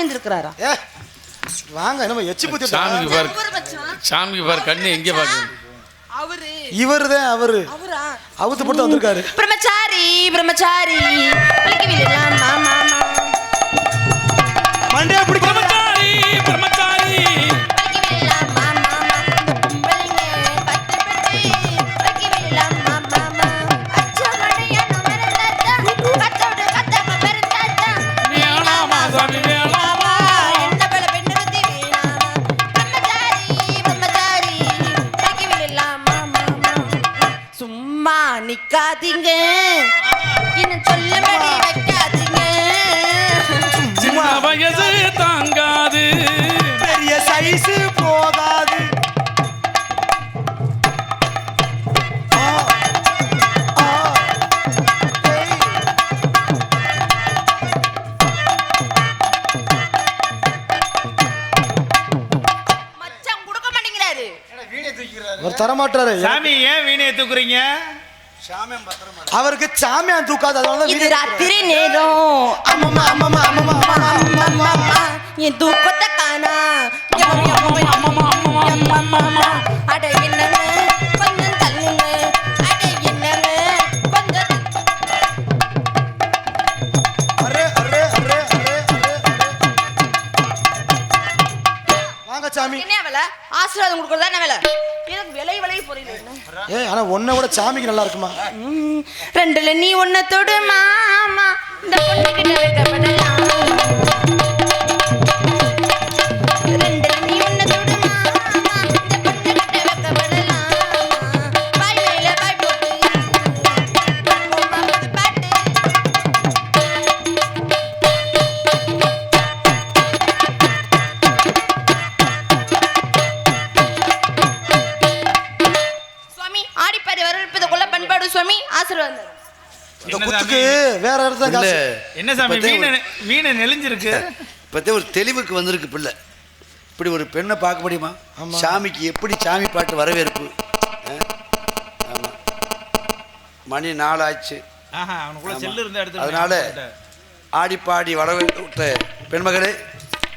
வந்திருக்கிறாரா?
ஏ வாங்க நம்ம எச்சி குத்தி
சாமிக்கு பாரு,
அவரு மச்சான்.
சாமிக்கு பாரு, கண்ணு எங்கே பார்க்குது?
அவரு
இவருதான் அவரு
அவரா?
அவுத்து போட்டு வந்திருக்காரு.
பிரம்மச்சாரி பிரம்மச்சாரி பலிக்கவில்லாம் மாமா
மண்டையா பிடிக்க
பிரம்மச்சாரி பிரம்மச்சாரி
பலிக்கவில்லாம் மாமா பலிங்க பத்தப்பட்டி பலிக்கவில்லாம் மாமா அச்சமணியா நமரந்தாத்தா கத்தோடு கத்தப்ப பெருந்தாத்தா
வேணாமா சாமி வேணாமா
என்ன பல பெண்ணுக்கு வீணாமா பிரம்மச்சாரி பிரம்மச்சாரி பலிக்கவில்லாம் மாமா சும்மா நிக்காதீங்க இன்னும் சொல்லும்படி வைக்காதீங்க
சின்ன வயசு தாங்காது
பெரிய சைஸ் போகாது. ஆ, ஆ, ஏய்.
மச்சான் கொடுக்க மாட்டேங்கிறாரு.
அவர் தரமாட்டாரு.
சாமி ஏன் வீணையை தூக்குறீங்க?
அவருக்கு சாமியான் தூக்காது. அதனாலதான்
இது
வீடியோ
ராத்திரி நேரம்
அம்மம்மா அம்மம்மா அம்மம்மா அம்மம்மா அம்மம்மா.
என் தூக்கத்தை காணா அட என்னங்க கொஞ்சம் தள்ளுங்க அட என்னங்க கொஞ்சம்
array array array array array. வாங்க சாமி.
என்ன வேலை ஆசீர்வாதம் கொடுக்கறதா என்ன வேலை எனக்கு விலை புரியல என்ன
ஏய் ஆனா உன்னை விட சாமிக்கு நல்லா இருக்குமா?
ரெண்டுல நீ ஒன்ன தொடு மாமா இந்த பொண்ணு கிட்ட வைக்கப்படலாம் ரெண்டுல நீ ஒன்ன தொடு மாமா இந்த பொண்ணு கிட்ட வைக்கப்படலாம் பாய் மேல பாய் போட்டு மாமாவுக்கு பாட்டு சுவாமி ஆடிப்பாடி வரவேற்பதுக்குள்ள பண்பாடு சுவாமி ஆசீர்வாதம்
இந்த
என்ன
குத்துக்கு
சாமி?
வேற இடத்துல
இல்ல
காசு.
என்ன சாமி வீணை நெளிஞ்சிருக்கு?
இப்போதே ஒரு தெளிவுக்கு வந்திருக்கு பிள்ளை. இப்படி ஒரு பெண்ணை பார்க்க முடியுமா? சாமிக்கு எப்படி சாமி பாட்டு வரவேற்பு? ஆமாம், மணி 4 ஆச்சு.
ஆஹா அவனுக்குள்ள செல்லு இருந்தா எடுத்து
அதனால ஆடிப்பாடி வரவேற்ற பெண்மகளே,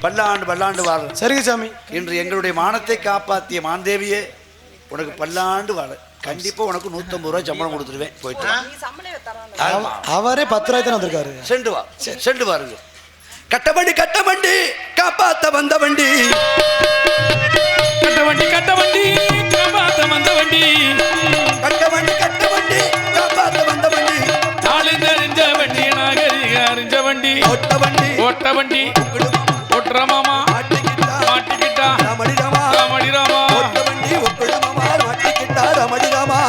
பல்லாண்டு பல்லாண்டு வாழ.
சரிங்க சாமி.
இன்று எங்களுடைய மானத்தை காப்பாற்றிய மாந்தேவியே, உனக்கு பல்லாண்டு வாழ. கண்டிப்பா உனக்கு 150 ரூபாய் சம்பளம் கொடுத்துருவேன். போயிட்டு வா.
அவரே 10 ரூபாய் தான் வந்திருக்காரு.
சென்று வா, சென்று பாருங்க. கட்டவண்டி கட்டவண்டி காப்பாத்த வந்த வண்டி,
கட்ட வண்டி காப்பாத்த வந்த வண்டி,
கட்டவண்டி கட்டவண்டி காப்பாத்த வந்த வண்டி,
நாளை தெரிஞ்ச வண்டி நாகரிக அறிஞ்ச வண்டி, ஓட்ட வண்டி ஓட்டுற மாமா மாட்டிக்கிட்டா
ரமணிராமா,
ராமடிராமா
ஒட்டவண்டி ஒப்பிடுமாமா, மாட்டிக்கிட்டா ரமணிராமா.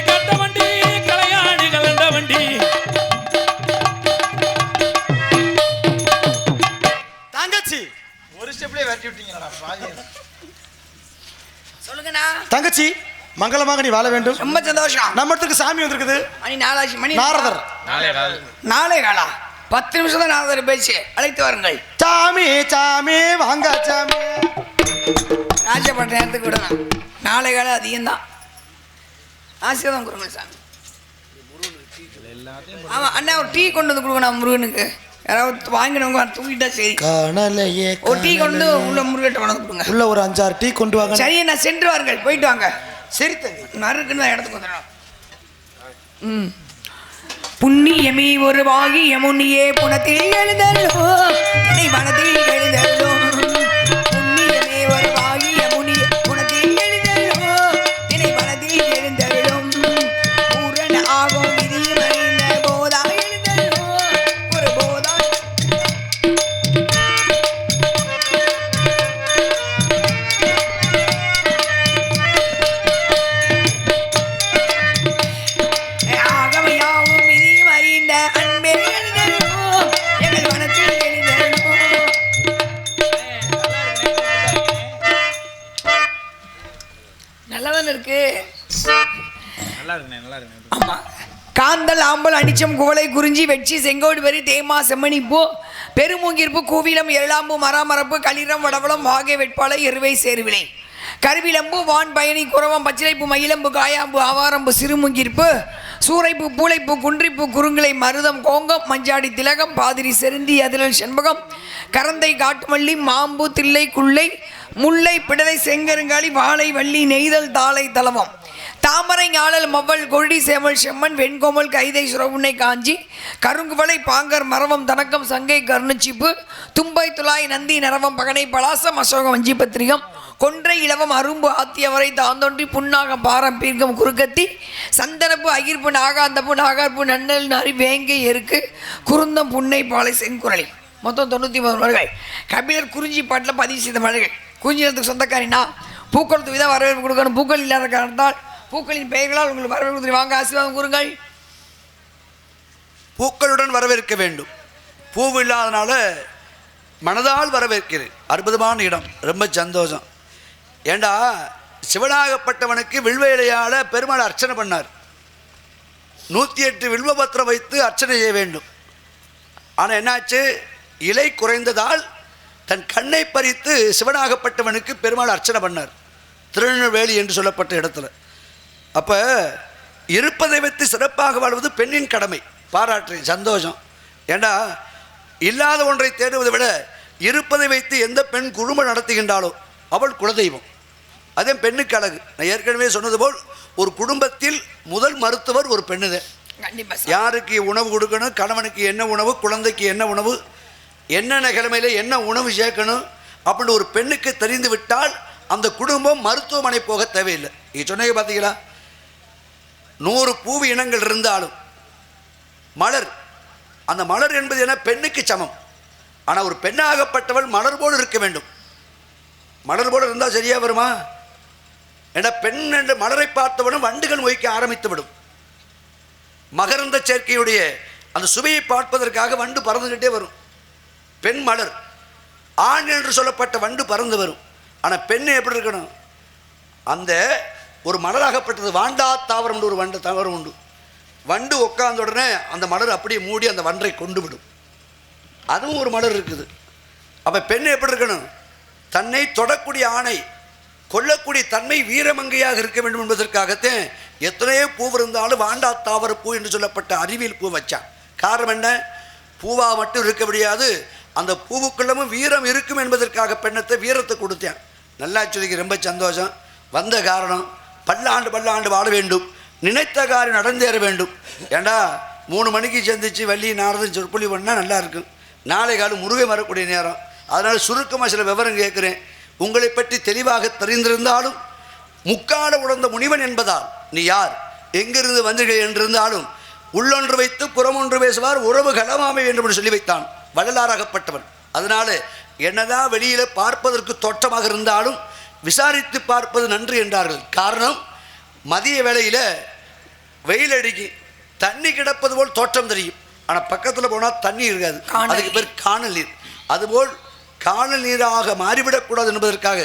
கட்ட வண்டி கலையாடி கலண்ட வண்டி.
தங்கச்சி
ஒரு ஸ்டெப்லயே விரட்டி விட்டீங்களா பாதி.
சொல்லுங்கண்ணா.
தங்கச்சி மங்களமாக நீ வாழ வேண்டும்.
ரொம்ப சந்தோஷம்.
நம்ம இடத்துக்கு சாமி வந்திருக்குது.
மணி 4 ஆச்சு. மணி
நாரதர்.
நாளை காலா 10 நிமிஷம் தான் நாரதர் பேச்சு. அழைத்து வாருங்கள்.
சாமி சாமி வாங்க சாமி.
ஆசைப்பட்ட நேரத்துக்கு விடலாம். நாளை காலம் அதிகம்தான். ஆசீர்வாதம் கொடுங்க சாமி. ஆமா அண்ணா, ஒரு டீ கொண்டு வந்து கொடுக்கணும் முருகனுக்கு. யாராவது வாங்கினவங்க தூக்கிட்டா சரி.
காணலையே
ஒரு டீ கொண்டு உள்ள முருகட்ட கொண்டு வந்து கொடுங்க.
உள்ள ஒரு 5-6 டீ கொண்டு வாங்க.
சரி அண்ணா, சென்று வாருங்கள். போயிட்டு வாங்க.
சரி தங்கி.
நறுக்குன்னு இடத்துக்கு வந்துடணும். புண்ணியமே ஒரு வாகியமுனியே புனத்தில் எழுதலோ இதை மனத்தில் எழுதலோ. புண்ணியமே ஒரு வாகியமுனியே புனத்தில் எழுதலோ இதை மனத்தில் எழுதலும். பூரண ஆகும் விதி மறைந்த போதா எழுதலோ ஒரு போதா. ஆகமையாவும் விதியும் அறிந்த அன்பே எழுதலோ எங்கள் மனத்தில் எழுதலோ. நல்லதான் இருக்கு.
நல்லா இருக்குண்ணே நல்லா இருக்கு.
ஆமா. காந்தல் ஆம்பல் அனிச்சம் குவளை குறிஞ்சி வெச்சி செங்கோடு வரி தேமா செம்மணிப்பூ பெருமூங்கிருப்பு கூவிலம் எழாம்பு மராமரப்பு களிரம் வடவளம் வாகை வெட்பாலை எருவை சேர்விலை கருவிலம்பு வான் பயணி குரவம் பச்சிலைப்பு மயிலம்பு காயாம்பு ஆவாரம்பு சிறுமுங்கிருப்பு சூறைப்பு பூளைப்பு குன்றிப்பு குறுங்களை மருதம் கோங்கம் மஞ்சாடி திலகம் பாதிரி செருந்தி அதிரல் செண்பகம் கரந்தை காட்டுமல்லி மாம்பு தில்லை குள்ளை முல்லை பிடதை செங்கருங்காலி வாழை வள்ளி நெய்தல் தாளை தலவம் தாமரை ஞாழல் மவ்வல் கொழி சேமல் செம்மன் வெண்கோமல் கைதை சுரவுண்ணை காஞ்சி கருங்குவளை பாங்கர் மரவம் தனக்கம் சங்கை கருணுச்சிப்பு தும்பை துளாய் நந்தி நரவம் பகனை பலாசம் அசோகம் வஞ்சி பத்திரிகம் கொன்றை இளவம் அரும்பு ஆத்தியவரை தாந்தொன்றி புன்னாகம் பாரம் பீர்க்கம் குறுக்கத்தி சந்தனப்பு அகிர்ப்பு நாகாந்தப்பு நாகார்ப்பு நன்னல் நரி வேங்கை எருக்கு குருந்தம் புன்னை பாலை செங்குரளி மொத்தம் 93 மலர்கள். கபிலர் குறிஞ்சி பாட்டில் பதிவு செய்த மலர்கள். குறிஞ்சினத்துக்கு சொந்தக்காரினா பூக்களுக்கு வித வரவேற்பு கொடுக்கணும். பூக்கள் இல்லாத காரணத்தால் பூக்களின் பெயர்களால் உங்களுக்கு வரவேற்பு கொடுத்து வாங்க ஆசீர்வாதம் கூறுங்கள்.
பூக்களுடன் வரவேற்க வேண்டும். பூவு இல்லாதனால மனதால் வரவேற்கிறேன். அற்புதமான இடம், ரொம்ப சந்தோஷம். ஏண்டா சிவனாகப்பட்டவனுக்கு வில்வேலையால் பெருமாள் அர்ச்சனை பண்ணார். 108 வில்வபத்திரம் வைத்து அர்ச்சனை செய்ய வேண்டும். ஆனால் என்னாச்சு, இலை குறைந்ததால் தன் கண்ணை பறித்து சிவனாகப்பட்டவனுக்கு பெருமாள் அர்ச்சனை பண்ணார், திருநெல்வேலி என்று சொல்லப்பட்ட இடத்துல. அப்போ இருப்பதை வைத்து சிறப்பாக வாழ்வது பெண்ணின் கடமை. பாராட்டுறேன், சந்தோஷம். ஏண்டா இல்லாத ஒன்றை தேடுவதை விட இருப்பதை வைத்து எந்த பெண் குழுமம் நடத்துகின்றாலோ அவள் குலதெய்வம். அதே பெண்ணுக்கு அழகு. நான் ஏற்கனவே சொன்னது போல் ஒரு குடும்பத்தில் முதல் மருத்துவர் ஒரு பெண்ணு. யாருக்கு உணவு கொடுக்கணும், கணவனுக்கு என்ன உணவு, குழந்தைக்கு என்ன உணவு, என்னென்ன கிழமையில் என்ன உணவு சேர்க்கணும் அப்படின்னு ஒரு பெண்ணுக்கு தெரிந்து விட்டால் அந்த குடும்பம் மருத்துவமனை போக தேவையில்லை. நீங்கள் சொன்னீங்க பார்த்தீங்களா, 100 பூவு இனங்கள் இருந்தாலும் மலர், அந்த மலர் என்பது என்ன, பெண்ணுக்கு சமம். ஆனால் ஒரு பெண்ணாகப்பட்டவள் மலர் போல் இருக்க வேண்டும். மலர் போல் இருந்தால் சரியாக வருமா? ஏன்னா பெண் என்ற மலரை பார்த்தவனும் வண்டுகள் மொய்க்க ஆரம்பித்து விடும். மகரந்த சேர்க்கையுடைய அந்த சுவையை பார்ப்பதற்காக வண்டு பறந்துக்கிட்டே வரும். பெண் மலர். ஆண் என்று சொல்லப்பட்ட வண்டு பறந்து வரும். ஆனால் பெண் எப்படி இருக்கணும், அந்த ஒரு மலராகப்பட்டது வாண்டா தாவரம் ஒரு வண்டு தாவரம் உண்டு. வண்டு உட்கார்ந்த உடனே அந்த மலர் அப்படியே மூடி அந்த வன்றை கொண்டு விடும். அதுவும் ஒரு மலர் இருக்குது. அப்போ பெண் எப்படி இருக்கணும், தன்னை தொடக்கூடிய ஆணை கொல்லக்கூடிய தன்மை வீரமங்கையாக இருக்க வேண்டும் என்பதற்காகத்தான் எத்தனையோ பூ இருந்தாலும் வாண்டா தாவர பூ என்று சொல்லப்பட்ட அறிவியல் பூ வச்சான். காரணம் என்ன, பூவா மட்டும் இருக்க முடியாது, அந்த பூவுக்குள்ளமும் வீரம் இருக்கும் என்பதற்காக பெண்ணத்தை வீரத்தை கொடுத்தேன். நல்லா சொல்லிக்க, ரொம்ப சந்தோஷம். வந்த காரணம் பல்லாண்டு வாழ வேண்டும், நினைத்த காரியம் நடந்தேற வேண்டும். ஏண்டா 3 மணிக்கு சந்திச்சு வள்ளி நாரதன் சொற்பொழி பண்ணால் நல்லா இருக்கும். நாளை காலம் முருகன் வரக்கூடிய நேரம். அதனால் சுருக்கமாக சில விவரம் கேட்குறேன். உங்களை பற்றி தெளிவாக தெரிந்திருந்தாலும் முக்கால உணர்ந்த முனிவன் என்பதால் நீ யார், எங்கிருந்து வந்தீர்கள் என்றிருந்தாலும் உள்ளொன்று வைத்து புறமொன்று பேசுவார், உறவு கலமாமை என்று சொல்லி வைத்தான் வள்ளலாராகப்பட்டவன். அதனால என்னதான் வெளியில் பார்ப்பதற்கு தோற்றமாக இருந்தாலும் விசாரித்து பார்ப்பது நன்று என்றார்கள். காரணம், மதிய வேளையில் வெயில் அடிக்கி தண்ணி கிடப்பது போல் தோற்றம் தெரியும், ஆனால் பக்கத்தில் போனால் தண்ணி இருக்காது. அதுக்கு பேர் காணல் நீர். அதுபோல் காணல் நீராக மாறிவிடக்கூடாது என்பதற்காக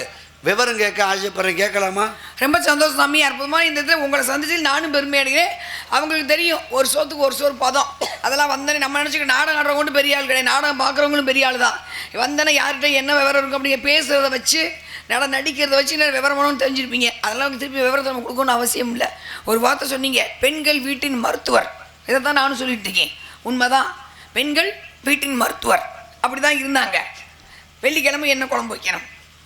விவரம் கேட்க ஆசைப்படுறேன். கேட்கலாமா?
ரொம்ப சந்தோஷம் சாமி. அற்புதமாக இந்த இடத்துல உங்களை சந்திச்சு நானும் பெருமை அடைகிறேன். அவங்களுக்கு தெரியும் ஒரு சோத்துக்கு ஒரு சோறு பதம். அதெல்லாம் வந்தனே நம்ம நினச்சிக்க நாடகம் ஆடுறவங்க பெரிய ஆள் கிடையாது, நாடகம் பார்க்குறவங்களும் பெரிய ஆள் தான். வந்தனே யார்கிட்ட என்ன விவரம் இருக்கும் அப்படிங்க பேசுகிறத வச்சு நடிக்கிறத வச்சு என்ன விவரமானு தெரிஞ்சிருப்பீங்க. அதெல்லாம் திருப்பி விவரத்தை நம்ம கொடுக்கணும்னு அவசியம் இல்லை. ஒரு வார்த்தை சொன்னீங்க, பெண்கள் வீட்டின் மருத்துவர். இதை தான் நானும் சொல்லிட்டு இருக்கேன். உண்மைதான், பெண்கள் வீட்டின் மருத்துவர் அப்படி தான் இருந்தாங்க. வெள்ளிக்கிழமை என்ன குழம்பு வைக்கணும்,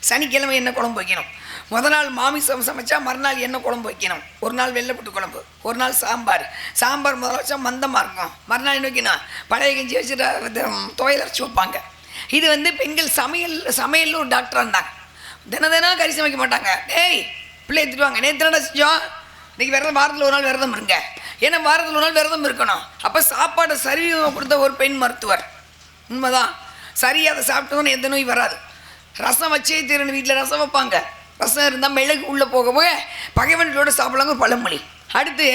சனிக்கிழமை என்ன குழம்பு வைக்கணும், முதல் நாள் மாமிசம் சமைச்சா மறுநாள் என்ன குழம்பு வைக்கணும், ஒரு நாள் வெள்ளைப்புட்டு குழம்பு, ஒரு நாள் சாம்பார் முதல்ல வச்சா மந்தமாக இருக்கும், மறுநாள் என்ன வைக்கணும், பழைய கஞ்சி வச்சுட்டு துவையல் அரைச்சி வைப்பாங்க. இது பெண்கள் சமையல் ஒரு டாக்டராக இருந்தாங்க. தினம் கறி சமைக்க மாட்டாங்க. டேய் பிள்ளை எடுத்துட்டு நேற்று என்ன செஞ்சோம், இன்றைக்கி விரதம், வாரத்தில் ஒரு நாள் விரதம் இருங்க. ஏன்னா வாரத்தில் ஒரு நாள் விரதம் இருக்கணும். அப்போ சாப்பாடை சரியாக கொடுத்த ஒரு பெண் மருத்துவர். உண்மைதான், சரியாக அதை சாப்பிட்டோன்னு எந்த நோய் வராது. ரசம் வச்சே தீரணும். வீட்டில் ரசம் வைப்பாங்க, ரசம் இருந்தால் மிளகு உள்ளே போகவே பகைவன்களோட சாப்பிடலாங்க பழமொழி. அடுத்து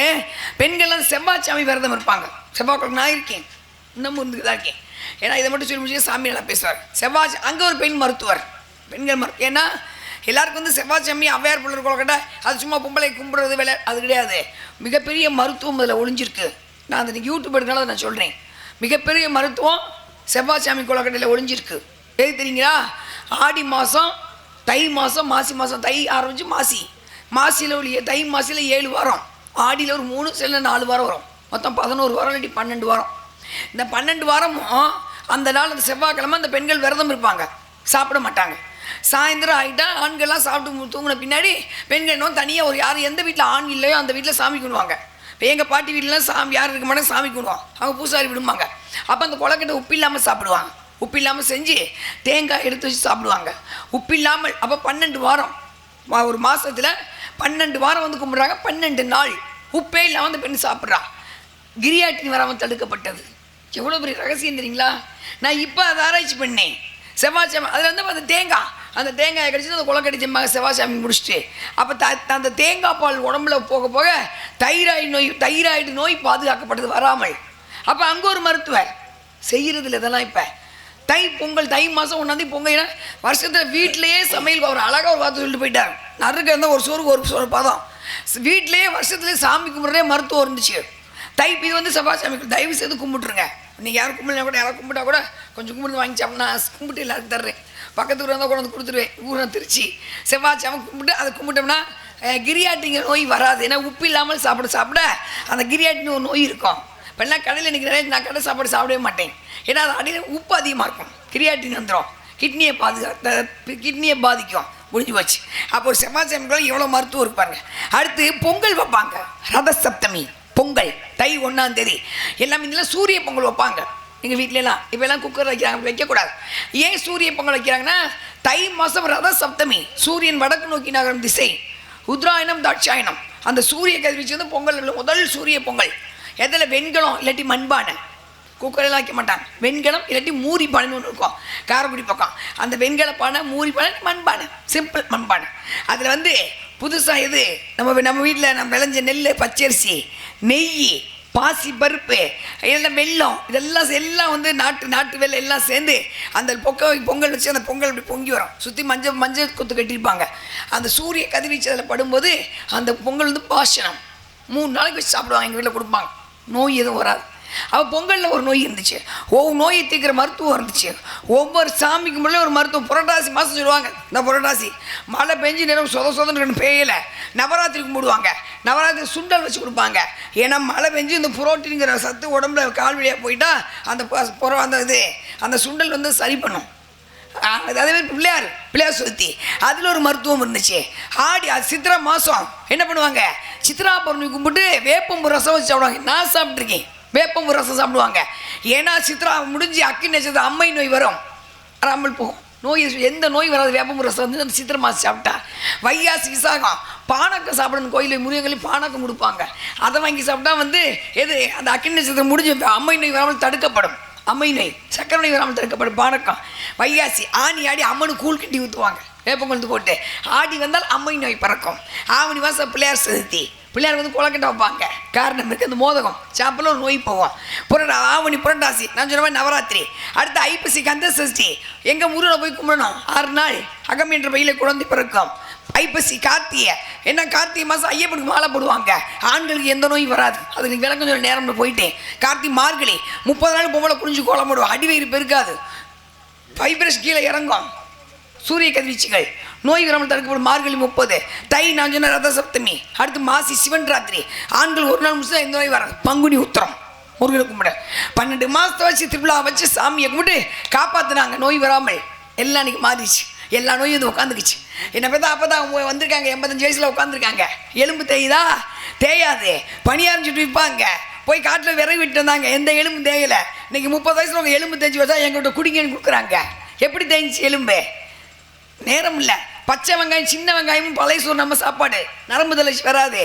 பெண்கள்லாம் செவ்வாய்ச்சாமி விரதம் இருப்பாங்க. செவ்வாய்க்கிழமை நான் இருக்கேன், இன்னமும் இருந்துட்டு தான் இருக்கேன். ஏன்னா இதை மட்டும் சொல்லி முடிச்சு சாமி நல்லா பேசுவார். செவ்வாய் அங்கே ஒரு பெண் மருத்துவர், பெண்கள் ஏன்னா எல்லாருக்கும் செவ்வாய்ச்சாமி அவ்வையார் பிள்ளை கொலக்கட்டை அது சும்மா பொம்பளை கும்பிட்றது வேலை அது கிடையாது. மிகப்பெரிய மருத்துவம் அதில் ஒளிஞ்சிருக்கு. நான் அந்த யூடியூப் எடுக்கனால அதை நான் சொல்கிறேன். மிகப்பெரிய மருத்துவம் செவ்வாய்ச்சாமி கொலக்கட்டையில் ஒளிஞ்சிருக்கு. எது தெரியுங்களா? ஆடி மாதம் தை மாதம் மாசி மாதம் தை ஆரம்பித்து மாசியில் உள்ள தை மாசியில் 7 வாரம், ஆடியில் ஒரு 3 சில 4 வாரம் வரும். மொத்தம் 11 வாரம் இல்லாட்டி 12 வாரம். இந்த 12 வாரமும் அந்த நாள் அந்த செவ்வாய்க்கிழமை அந்த பெண்கள் விரதம் இருப்பாங்க, சாப்பிட மாட்டாங்க. சாயந்தரம் ஆகிட்டா ஆண்கள்லாம் சாப்பிட்டு தூங்கின பின்னாடி பெண்கள் இன்னும் தனியாக ஒரு யார் எந்த வீட்டில் ஆண் இல்லையோ அந்த வீட்டில் சாமி கும்பிடுவாங்க. இப்போ எங்கள் பாட்டி வீட்டிலலாம் சாமி யார் இருக்க மாட்டாங்க, சாமி கும்பிடுவாங்க. அவங்க பூசாரி விடுவாங்க. அப்போ அந்த கொலக்கட்டை உப்பு இல்லாமல் சாப்பிடுவாங்க. உப்பு இல்லாமல் செஞ்சு தேங்காய் எடுத்து வச்சு சாப்பிடுவாங்க. உப்பு இல்லாமல். அப்போ 12 வாரம் ஒரு மாதத்தில் 12 வாரம் வந்து கும்பிட்றாங்க. 12 நாள் உப்பே இல்லாமல் அந்த பெண் சாப்பிட்றா. கிரியாட்டினி வராமல் தடுக்கப்பட்டது. எவ்வளோ பெரிய ரகசியம் தெரியுங்களா? நான் இப்போ அதை ஆராய்ச்சி பண்ணேன். செவ்வாய்ச்சாமி அதில் வந்து அந்த தேங்காயை கடிச்சு அந்த கொலக்கடி செம்பாங்க செவ்வாய்ச்சாமி முடிச்சுட்டு. அப்போ அந்த தேங்காய் பால் உடம்புல போக போக தைராய்டு நோய் பாதுகாக்கப்பட்டது வராமல். அப்போ அங்கே ஒரு மருத்துவர் செய்கிறதில்ல இதெல்லாம். இப்போ பொங்கல் தை மாதம் 1ஆம் தேதி பொங்கல் வருஷத்தில் வீட்டிலையே சமையல் அவர் அழகாக ஒரு வார்த்தை சொல்லிட்டு போயிட்டார். நறுக்க இருந்தால் ஒரு சோறு ஒரு பதம். வீட்டிலேயே வருஷத்துலேயே சாமி கும்பிட்றதே மருத்துவம் இருந்துச்சு. இது வந்து செவ்வாய்ச்சாமிக்கு தயவு செய்து கும்பிட்டுருங்க. நீங்கள் யாரும் கும்பிடலாம் கூட, யாரும் கும்பிட்டா கூட கொஞ்சம் கும்பிட்டு வாங்கி சாப்பிட்னா கும்பிட்டு எல்லாருக்கும் தர்றேன். பக்கத்து ஊர் இருந்தால் கூட வந்து கொடுத்துருவேன். ஊரில் திருச்சி செவ்வாய்ச்சாமி கும்பிட்டு அதை கும்பிட்டோம்னா கிரியாட்டிங்க நோய் வராது. ஏன்னா உப்பு இல்லாமல் சாப்பிட அந்த கிரியாட்டின்னு ஒரு நோய் இருக்கும். இப்போ எல்லாம் கடையில் இன்றைக்கி நிறைய நான் கடை சாப்பாடு சாப்பிடவே மாட்டேன். ஏன்னா அது அடியில் உப்பு அதிகமாக இருக்கும். கிரியாட்டின் வந்துடும், கிட்னியை பாதிக்கும். முடிஞ்சு போச்சு. அப்போ ஒரு செவ்வாய்ச்சாமிக்குள்ள எவ்வளோ மருத்துவம் இருப்பாங்க. அடுத்து பொங்கல் வைப்பாங்க. ரத சப்தமி பொங்கல் தை 1ஆம் தேதி எல்லாம் இதெல்லாம் சூரிய பொங்கல் வைப்பாங்க எங்கள் வீட்டிலலாம். இப்போ எல்லாம் குக்கர் வைக்கிறாங்க, வைக்கக்கூடாது. ஏன் சூரிய பொங்கல் வைக்கிறாங்கன்னா தை மாதம் ரத சப்தமி, சூரியன் வடக்கு நோக்கி நகரும் திசை, உத்ராயணம் தாட்சாயணம். அந்த சூரிய கதிர்வீச்சு வந்து பொங்கல் முதல் சூரிய பொங்கல். எதில் வெண்கலம் இல்லாட்டி மண்பானை, குக்கரெல்லாம் வைக்க மாட்டாங்க. வெண்கலம் இல்லாட்டி மூரி பானைன்னு ஒன்று இருக்கும் காரைக்குடி பக்கம். அந்த வெண்கல பானை, மூரி பானை, மண்பானை, சிம்பிள் மண்பானை. அதில் வந்து புதுசாக எது நம்ம வீட்டில் நம்ம விளைஞ்ச நெல், பச்சரிசி, நெய், பாசி பருப்பு, இதெல்லாம் வெல்லம், இதெல்லாம் வந்து நாட்டு வெள்ளம் எல்லாம் சேர்ந்து அந்த பொங்கல் வச்சு அந்த பொங்கல் இப்படி பொங்கி வரும். சுற்றி மஞ்சள் கொத்து கட்டியிருப்பாங்க. அந்த சூரிய கதிர்வீச்சு அதில் படும்போது அந்த பொங்கல் வந்து பாஷனம் 3 நாளைக்கு வச்சு சாப்பிடுவாங்க. எங்கள் வீட்டில் கொடுப்பாங்க. நோய் எதுவும் வராது. அப்போ பொங்கலில் ஒரு நோய் இருந்துச்சு. ஒவ்வொரு நோயை தீர்க்கிற மருத்துவம் இருந்துச்சு. ஒவ்வொரு சாமிக்கு முன்னாடி ஒரு மருத்துவம். புரட்டாசி மாதம் சொல்லுவாங்க. இந்த புரட்டாசி மழை பெஞ்சு நேரம் சொதன்னு பெய்யல நவராத்திரி கும்பிடுவாங்க. நவராத்திரி சுண்டல் வச்சு கொடுப்பாங்க. ஏன்னா மழை பெஞ்சு இந்த புரோட்டீனுங்கிற சத்து உடம்புல கால் வழியாக போயிட்டா அந்த சுண்டல் வந்து சரி பண்ணும். அதேமாதிரி பிள்ளையார் சுத்தி அதில் ஒரு மருத்துவம் இருந்துச்சு. சித்திரை மாதம் என்ன பண்ணுவாங்க, சித்ரா பௌர்ணமி கும்பிட்டு வேப்பம்பு ரசம் வச்சு சாப்பிடுவாங்க. நான் சாப்பிட்ருக்கேன். வேப்பம்பு ரசம் சாப்பிடுவாங்க. ஏன்னா சித்ரா முடிஞ்சு அக்கி நட்சத்திரம் அம்மை நோய் வரும், வராமல் போகும். நோய் எந்த நோய் வராது. வேப்பம்பு ரசம் வந்து அந்த சித்திரை மாதம் சாப்பிட்டா. வைகாசி விசாகம் பானக்கம் சாப்பிடணும். கோயிலில் முருகங்களில் பானக்கம் கொடுப்பாங்க. அதை வாங்கி சாப்பிட்டா வந்து அந்த அக்கி நட்சத்திரம் முடிஞ்சு அம்மை நோய் வராமல் தடுக்கப்படும். அம்மை நோய், சக்கரை நோய் வராமல் தடுக்கப்படும் பானக்கம். வைகாசி ஆடி அம்மனு கூழ் கட்டி ஊற்றுவாங்க வேப்பங்குளத்து போட்டு. ஆடி வந்தால் அம்மை நோய் பறக்கும். ஆவணி மாதம் பிள்ளையார் சதுர்த்தி, பிள்ளையார் வந்து கொலக்கட்டை வைப்பாங்க. காரணம் இருக்குது, அந்த மோதகம் சாப்பிட ஒரு நோய் போகும். ஆவணி புரட்டாசி நான் சொன்ன மாதிரி நவராத்திரி. அடுத்து ஐப்பசி கந்த சஷ்டி. எங்கள் முருகனை போய் கும்பிடணும். 6 நாள் அகம் என்ற பையில குழந்தை பிறக்கும். ஐப்பசி கார்த்திகை, என்ன கார்த்திகை மாதம் ஐயப்பனுக்கு மாலை போடுவாங்க. ஆண்களுக்கு எந்த நோயும் வராது. அதுக்கு விளக்கம் சொல்ல நேரம்னு போயிட்டேன். கார்த்திகை மார்கழி 30 நாள் பொம்பளை குளிஞ்சு கோலம் போடுவோம். அடிவயிறு பெருக்காது, வைப்ரஸ் கீழே இறங்கும். சூரிய கதிர்வீச்சுகள் நோய் வராமல் தடுக்கப்படும். மார்கழி 30. தை நான் சொன்ன ரத சப்தமி. அடுத்து மாசி சிவன் ராத்திரி. ஆண்கள் ஒரு நாள் முடிச்சு எந்த நோய் வராது. பங்குனி உத்திரம் முருகனை கும்பிட 12 மாதத்தை வச்சு திருவிழா வச்சு சாமியை கும்பிட்டு காப்பாற்றினாங்க. நோய் வராமல் எல்லாம் அன்றைக்கி மாறிடுச்சு. எல்லா நோயும் வந்து உட்காந்துக்குச்சு. என்ன பார்த்தா அப்போ தான் வந்திருக்காங்க. 85 வயசில் உட்காந்துருக்காங்க. எலும்பு தேயுதா? தேயாது. பணியாரஞ்சிட்டு விற்பாங்க. போய் காட்டில் விறகு விட்டு வந்தாங்க. எந்த எலும்பு தேயலை. இன்றைக்கி 30 வயசில் அவங்க எலும்பு தேய்ச்சி வச்சா எங்கள்கிட்ட குடிங்கன்னு கொடுக்குறாங்க. எப்படி தேய்ச்சி எலும்பு? நேரம் இல்லை. பச்சை வெங்காயம், சின்ன வெங்காயமும் பழைய சோறு நம்ம சாப்பாடு. நரம்பு தளர்ச்சி வராது.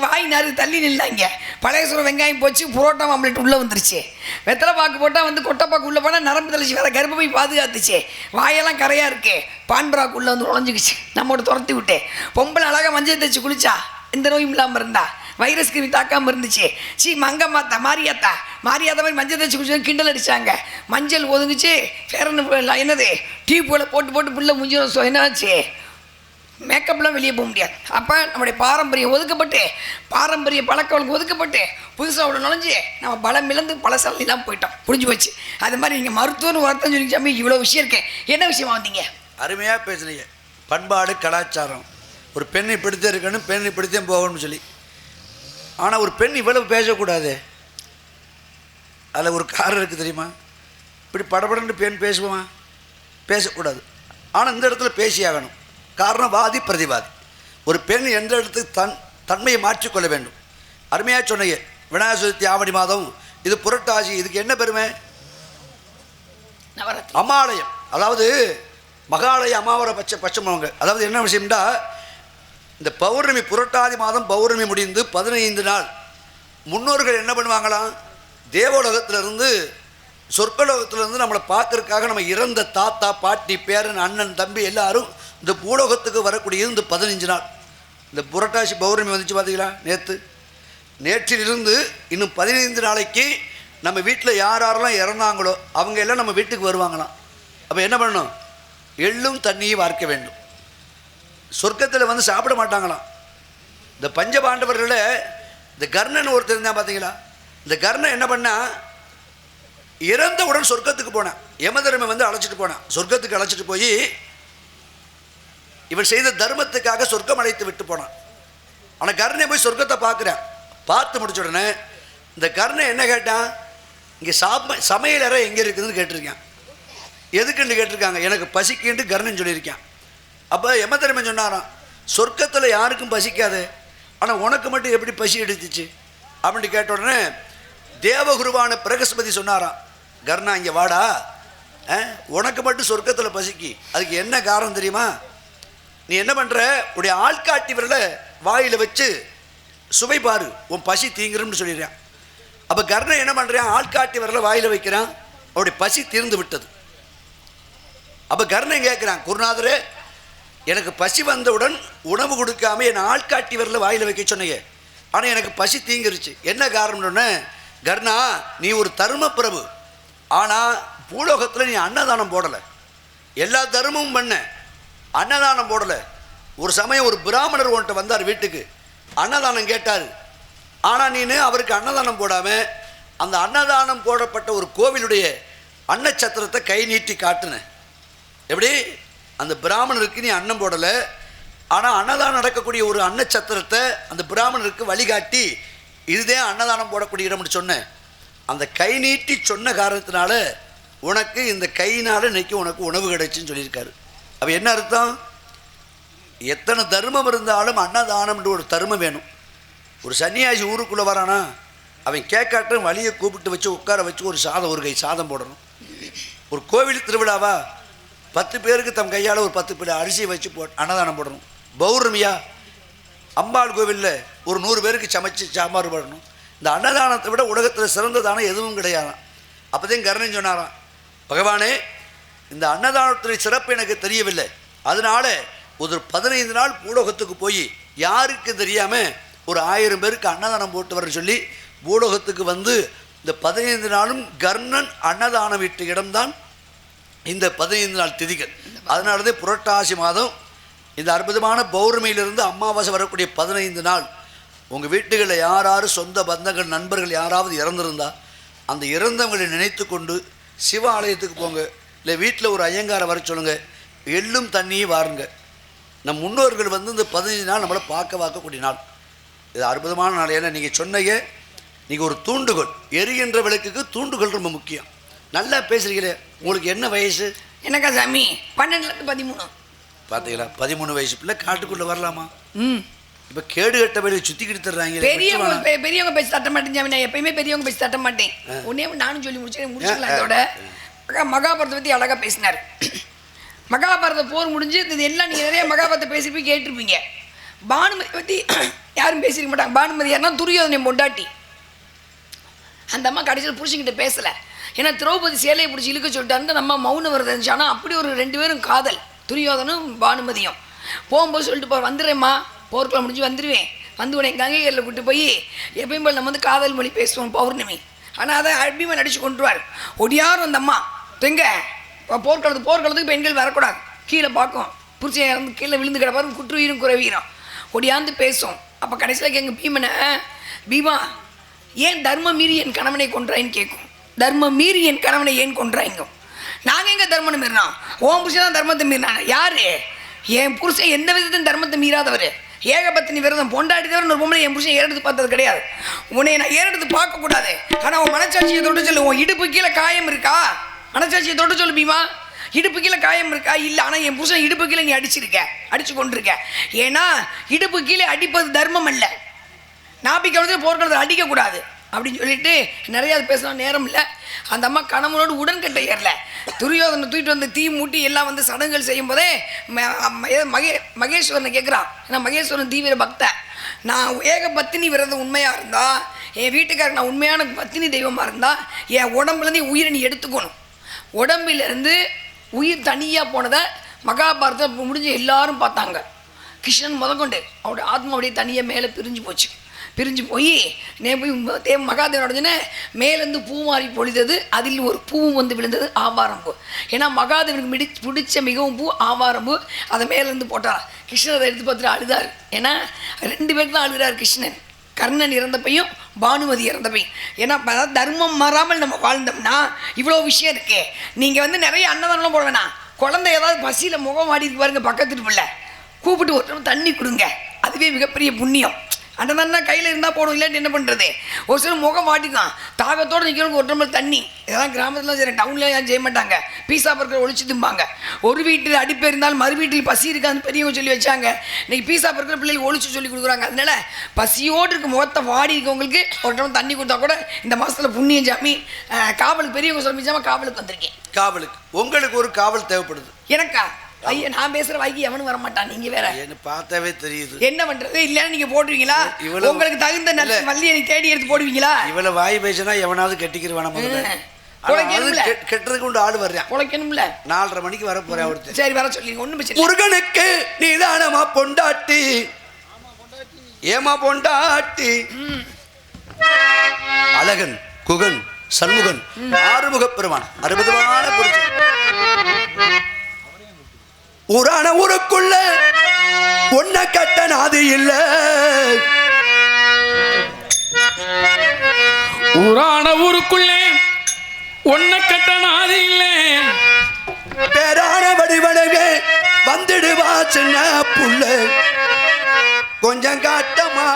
வாய் நாறு தள்ளி நில்லாங்க. பழைய சோறு வெங்காயம் போச்சு, புரோட்டா ஆம்லெட் உள்ளே வந்துருச்சு. வெத்தலை பாக்கு போட்டால் வந்து கொட்டைப்பாக்கு உள்ளே போனால் நரம்பு தளர்ச்சி வர கர்ப்பப்பை பாதுகாத்துச்சு. வாயெல்லாம் கரையாக இருக்கு. பான்பராக்கு உள்ளே வந்து உழைஞ்சிக்கிச்சு. நம்மோட துரத்தி விட்டு பொம்பளை அழகாக மஞ்சள் தேய்ச்சி குளிச்சா எந்த நோயும் இல்லாமல் இருந்தா. வைரஸ் கிருமி தாக்காமல் இருந்துச்சு. மங்கம்மாத்தா மாரியாத்தா மாதிரி மஞ்சள் தேய்ச்சி குடிச்சு கிண்டல் அடித்தாங்க. மஞ்சள் ஒதுங்குச்சு. என்னது டியூப்பில் போட்டு புள்ள முடிஞ்சு என்னாச்சு, மேக்கப்லாம் வெளியே போக முடியாது. அப்போ நம்முடைய பாரம்பரியம் ஒதுக்கப்பட்டு, பாரம்பரிய பழக்கவழக்கம் ஒதுக்கப்பட்டு, புதுசாக அவ்வளோ நுழைஞ்சு நம்ம பலம் இழந்து பல சலனிலாம் போயிட்டோம். புரிஞ்சு போச்சு. அது மாதிரி நீங்கள் மருத்துவம்னு வார்த்தை சொல்லி சாமி இவ்வளோ விஷயம் இருக்கேன். என்ன விஷயமா வந்தீங்க?
அருமையாக பேசுனீங்க. பண்பாடு கலாச்சாரம். ஒரு பெண் இப்படித்தான் இருக்கணும், பெண் இப்படித்தான் போகணும்னு சொல்லி. ஆனால் ஒரு பெண் இவ்வளவு பேசக்கூடாது. அதில் ஒரு காரணம் இருக்குது தெரியுமா? இப்படி படபடன்னு பெண் பேசுவோமா? பேசக்கூடாது. ஆனால் இந்த இடத்துல பேசியாகணும். காரணம் வாதி பிரதிவாதி. ஒரு பெண் எந்த இடத்துக்கு தன்மையை மாற்றிக்கொள்ள வேண்டும். அருமையாக சொன்னீங்க. விநாயகர் சதுர்த்தி ஆவணி மாதம், இது புரட்டாசி. இதுக்கு என்ன பெருமை? அமாலயம், அதாவது மகாலய அமாவாரை பட்சமவங்க. அதாவது என்ன விஷயம்டா, இந்த பௌர்ணமி, புரட்டாதி மாதம் பௌர்ணமி முடிந்து 15 நாள் முன்னோர்கள் என்ன பண்ணுவாங்களாம், தேவலோகத்திலிருந்து சொர்க்கலோகத்திலிருந்து நம்மளை பார்க்கறதுக்காக நம்ம இறந்த தாத்தா பாட்டி பேரன் அண்ணன் தம்பி எல்லாரும் இந்த பூலோகத்துக்கு வரக்கூடியது இந்த 15 நாள். இந்த புரட்டாசி பௌர்ணமி வந்துச்சு பார்த்தீங்களா? நேற்றிலிருந்து இன்னும் 15 நாளைக்கு நம்ம வீட்டில் யாரெல்லாம் இறந்தாங்களோ அவங்க எல்லாம் நம்ம வீட்டுக்கு வருவாங்களாம். அப்போ என்ன பண்ணணும்? எள்ளும் தண்ணியும் வார்க்க வேண்டும். சொர்க்கத்தில் வந்து சாப்பிட மாட்டாங்களாம். இந்த பஞ்சபாண்டவர்களில் இந்த கர்ணன் ஒருத்தர் இருந்தால் பார்த்தீங்களா? இந்த கர்ணன் என்ன பண்ணா, இறந்தவுடன் சொர்க்கத்துக்கு போனான். யமதர்மை வந்து அழைச்சிட்டு போனான். சொர்க்கத்துக்கு அழைச்சிட்டு போய் இவன் செய்த தர்மத்துக்காக சொர்க்கம் அழைத்து விட்டு போனான். ஆனால் கர்ணன் போய் சொர்க்கத்தை பார்க்குறான். பார்த்து முடிச்ச உடனே இந்த கர்ணன் என்ன கேட்டான், இங்கே சமையல் அறை எங்கே இருக்குதுன்னு கேட்டிருக்கான். எதுக்குன்னு கேட்டிருக்காங்க. எனக்கு பசிக்குன்ட்டு கர்ணன் சொல்லியிருக்கான். அப்போ யமதர்மன் சொன்னாராம், சொர்க்கத்தில் யாருக்கும் பசிக்காது, ஆனால் உனக்கு மட்டும் எப்படி பசி எடுத்துச்சு அப்படின்ட்டு கேட்ட உடனே தேவகுருவான பிரகஸ்பதி சொன்னாராம், கர்ணா இங்கே வாடா, உனக்கு மட்டும் சொர்க்கத்தில் பசிக்கு. அதுக்கு என்ன காரணம் தெரியுமா? நீ என்ன பண்ணுற, உடைய ஆள்காட்டி விரலை வாயில் வச்சு சுவை பாரு, உன் பசி தீங்குறன்னு சொல்லிடுறான். அப்போ கர்ணன் என்ன பண்ணுறான், ஆள்காட்டி விரலை வாயில் வைக்கிறான். அவருடைய பசி தீர்ந்து விட்டது. அப்போ கர்ணன் கேட்குறான், குருநாதரே எனக்கு பசி வந்தவுடன் உணவு கொடுக்காம என் ஆள்காட்டி விரலை வாயில் வைக்க சொன்னீங்க, ஆனால் எனக்கு பசி தீங்கிருச்சு, என்ன காரணம்னு. கர்ணா, நீ ஒரு தர்ம பிரபு, ஆனால் பூலோகத்தில் நீ அன்னதானம் போடலை. எல்லா தர்மமும் பண்ண, அன்னதானம் போடலை. ஒரு சமயம் ஒரு பிராமணர் உன்கிட்ட வந்தார் வீட்டுக்கு, அன்னதானம் கேட்டார். ஆனால் நீ அவருக்கு அன்னதானம் போடாமல் அந்த அன்னதானம் போடப்பட்ட ஒரு கோவிலுடைய அன்னச்சத்திரத்தை கை நீட்டி காட்டுன. எப்படி? அந்த பிராமணருக்கு நீ அன்னம் போடலை, ஆனால் அன்னதானம் நடக்கக்கூடிய ஒரு அன்னச்சத்திரத்தை அந்த பிராமணருக்கு வழிகாட்டி இதுதான் அன்னதானம் போடக்கூடிய இடம்னு சொன்னேன். அந்த கை நீட்டி சொன்ன காரணத்தினால உனக்கு இந்த கையினால் இன்னைக்கு உனக்கு உணவு கிடைச்சுன்னு சொல்லியிருக்காரு. அப்போ என்ன அர்த்தம்? எத்தனை தர்மம் இருந்தாலும் அன்னதானம்ன்ற ஒரு தர்மம் வேணும். ஒரு சன்னியாசி ஊருக்குள்ளே வரானா, அவன் கேட்காட்டும் வழியை கூப்பிட்டு வச்சு உட்கார வச்சு ஒரு கை சாதம் போடணும். ஒரு கோவில் திருவிழாவா, 10 பேருக்கு தம் கையால் ஒரு 10 பிள்ளை அரிசி வச்சு அன்னதானம் போடணும். பௌர்ணமியா, அம்பாள் கோவிலில் ஒரு 100 பேருக்கு சமைச்சு சாம்பார் போடணும். இந்த அன்னதானத்தை விட உலகத்தில் சிறந்த தானம் எதுவும் கிடையாதான். அப்போதையும் கர்ணன் சொன்னாராம், பகவானே இந்த அன்னதானத்துடைய சிறப்பு எனக்கு தெரியவில்லை, அதனால ஒரு 15 நாள் பூலோகத்துக்கு போய் யாருக்கு தெரியாமல் ஒரு 1000 பேருக்கு அன்னதானம் போட்டு வர சொல்லி பூலோகத்துக்கு வந்து இந்த 15 நாளும் கர்ணன் அன்னதானம் விட்ட இடம்தான் இந்த 15 நாள் திதிகள். அதனாலதான் புரட்டாசி மாதம் இந்த அற்புதமான பௌர்ணமியிலிருந்து அமாவாசை வரக்கூடிய 15 நாள் உங்கள் வீட்டுகளில் யாராரு சொந்த பந்தங்கள் நண்பர்கள் யாராவது இறந்துருந்தா அந்த இறந்தவங்களை நினைத்து கொண்டு சிவ ஆலயத்துக்கு போங்க, இல்லை வீட்டில் ஒரு ஐயங்காரை வர சொல்லுங்கள், எள்ளும் தண்ணியும் வாருங்க. நம் முன்னோர்கள் வந்து இந்த 15 நாள் நம்மளை பார்க்கக்கூடிய நாள். இது அற்புதமான நாள். ஏன்னா நீங்கள் சொன்னீங்க, நீங்கள் ஒரு தூண்டுகோல், எரிகின்ற விளக்குக்கு தூண்டுகோல் ரொம்ப முக்கியம். நல்லா பேசுகிறீங்களே, உங்களுக்கு என்ன வயசு?
எனக்கா சாமி 12லேருந்து 13.
பார்த்தீங்களா, 13 வயசு பிள்ளை காட்டுக்குள்ளே வரலாமா? இப்போ கேடு கட்ட வழியை சுற்றிக்கிட்டு தர்றாங்க.
பெரியவங்க பேசி தட்ட மாட்டேன் சாமி, நான் எப்பயுமே பெரியவங்க பேசி தட்ட மாட்டேன். உடனே நானும் சொல்லி முடிச்சுக்கலாம். இதோட மகாபாரதத்தை பற்றி அழகாக பேசினார். மகாபாரத போர் முடிஞ்சு இது எல்லாம் நீங்கள் நிறைய மகாபாரத்தை பேசிப்போய் கேட்டிருப்பீங்க. பானுமதி பற்றி யாரும் பேசிருக்க மாட்டாங்க. பானுமதி யாருன்னா துரியோதனை பொண்டாட்டி. அந்த அம்மா கடைசியில் புருஷன்கிட்ட பேசலை, ஏன்னா திரௌபதி சேலையை பிடிச்சி இழுக்க சொல்லிட்டாருன்னு நம்ம மௌன விரதம் இருந்துச்சு. ஆனால் அப்படி ஒரு 2 பேரும் காதல், துரியோதனும் பானுமதியும். போகும்போது சொல்லிட்டு வந்துடுறேம்மா, போர்க்குள்ள முடிஞ்சு வந்துடுவேன், வந்து உடனே கங்கைகளில் கூப்பிட்டு போய் எப்பயும் போல் நம்ம வந்து காதல் மொழி பேசுவோம் பௌர்ணமி. ஆனால் அதை அபிமா நடிச்சு கொண்டுருவார். ஒடியாரும் அந்த அம்மா எங்க போர்க்களத்துக்கு பெண்கள் வரக்கூடாது, கீழே பார்க்கும், புரிச்சை இறந்து கீழே விழுந்து கிடப்பாரு, குற்றுயிரும் குறைவீரம், ஒடியாந்து பேசும். அப்போ கடைசியில் எங்கள் பீமனை, பீமா ஏன் தர்மம் மீறி என் கணவனை கொன்றாயின்னு கேட்கும். தர்மம் மீறி என் கணவனை ஏன் கொன்றாயிங்க? நாங்கள் எங்கே தர்மம் மீறினோம்? ஓம் புருஷன் தான் தர்மத்தை மீறினாங்க. யாரு? என் புருஷன் எந்த விதத்தையும் தர்மத்தை மீறாதவர். ஏகபத்தினி விரதம் பொண்டாடி தவிர ஒரு பொம்பளை என் புருஷன் ஏறெடுத்து பார்த்தது கிடையாது. உன்னை நான் ஏறெடுத்து பார்க்கக்கூடாது. ஆனால் உன் மனச்சாட்சியை தொட்டு சொல்லு. உன் இடுப்பு கீழே காயம் இருக்கா? மனச்சாட்சியை தொட்டு சொல்லு பீமா. இடுப்பு கீழே காயம் இருக்கா? இல்லை. ஆனால் என் புருஷன் இடுப்பு கீழே நீ அடிச்சு கொண்டிருக்க. ஏன்னா இடுப்பு கீழே அடிப்பது தர்மம் அல்ல. நாபிக்கவனத்தில் போர்க்களத்தில் அடிக்கக்கூடாது அப்படின்னு சொல்லிட்டு நிறையா அது பேசலாம் நேரம் இல்லை. அந்த அம்மா கணவனோடு உடன்கட்டை ஏறல. துரியோதனை தூக்கிட்டு வந்து தீ மூட்டி எல்லாம் வந்து சடங்குகள் செய்யும் போதே மகேஸ்வரனை கேட்குறான். ஏன்னா மகேஸ்வரன் தீவிர பக்த. நான் ஏக பத்தினி விரதம் உண்மையாக இருந்தா, என் வீட்டுக்காரர் நான் உண்மையான பத்தினி தெய்வமாக இருந்தால் என் உடம்புலேருந்து உயிரை நீ எடுத்துக்கணும். உடம்பிலிருந்து உயிர் தனியாக போனதை மகாபாரதம் முடிஞ்சு எல்லாரும் பார்த்தாங்க. கிருஷ்ணன் முதற்கொண்டு அவருடைய ஆத்மா அப்படியே தனியாக மேலே பிரிஞ்சு போய் மகாதேவனோடனே மேலேருந்து பூ மாறி பொழிந்தது. அதில் ஒரு பூவும் வந்து விழுந்தது, ஆவாரம் பூ. ஏன்னா மகாதேவனுக்கு பிடிச்ச மிகவும் பூ ஆவாரம் பூ. அதை மேலேருந்து போட்டார். கிருஷ்ணன் அதை எடுத்து பார்த்துட்டு அழுதார். ஏன்னா 2 பேருக்கு தான் அழுகிறார் கிருஷ்ணன். கர்ணன் இறந்தப்பையும் பானுமதி இறந்தப்பையும். ஏன்னா தர்மம் மாறாமல் நம்ம வாழ்ந்தோம்னா இவ்வளோ விஷயம் இருக்கே. நீங்கள் வந்து நிறைய அன்னதானம்லாம் போட வேணாம். குழந்தை ஏதாவது பசியில் முகம் மாடிட்டு பாருங்க, பக்கத்துட்டு பிள்ளை கூப்பிட்டு ஒரு தண்ணி கொடுங்க. அதுவே மிகப்பெரிய புண்ணியம். அன்னதானா கையில் இருந்தால் போடும், இல்லாட்டி என்ன பண்ணுறது? ஒரு சில முகம் மாட்டிக்கலாம், தாகத்தோடு நிற்கிறவங்க ஒரு டம்ளர் தண்ணி. இதெல்லாம் கிராமத்தில் சரி, டவுனில் ஏன் செய்ய மாட்டாங்க? பீஸா பர்கர் ஒழிச்சு திம்பாங்க. ஒரு வீட்டில் அடிப்பே இருந்தாலும் மறு வீட்டில் பசி இருக்கான்னு பெரியவங்க சொல்லி வச்சாங்க. இன்றைக்கி பீஸா பர்கர் பிள்ளைகள் ஒழிச்சு சொல்லி கொடுக்குறாங்க. அதனால பசியோடு இருக்க முகத்தை வாடி இருக்கவங்களுக்கு ஒரு டம்ளர் தண்ணி கொடுத்தா கூட இந்த மாதத்தில் புண்ணியம் ஜாமி. காவலுக்கு பெரியவங்க சொல்லிச்சாமல் காவலுக்கு வந்திருக்கேன்.
காவலுக்கு உங்களுக்கு ஒரு காவல் தேவைப்படுது.
எனக்கா? ஐயா, நான் பேசுற வாய்க்கு எவனும் வர மாட்டான். நீங்க வேற
என்ன பார்த்தாவே தெரியுது.
என்ன பண்றது? இல்லன்னு நீங்க போடுவீங்களா? உங்களுக்கு தகுந்த நல்ல வள்ளியை நீ தேடி எடுத்து போடுவீங்களா?
இவ்வளவு வாய் பேசினா எவனாவது கெட்டிக்கிறவான கெட்டுறதுக்கு உண்டு ஆடு வர்றேன்.
பொழைக்கணும்ல.
4:30 மணிக்கு வர போறேன் ஒருத்தர்.
சரி, வர சொல்லி ஒண்ணும் பிரச்சனை.
முருகனுக்கு நீதானமா பொண்டாட்டி, ஏமா பொண்டாட்டி. அழகன், குகன், சண்முகன், ஆறுமுகப் பெருமான், 60மான புருஷன். ஊரான ஊருக்குள்ள ஒன்ன கட்ட அது இல்ல.
ஊரான ஊருக்குள்ளே ஒன்ன கட்ட அது இல்ல.
பேரான வடிவடவே வந்துடுவா சின்ன புள்ள. கொஞ்சம் காட்டமா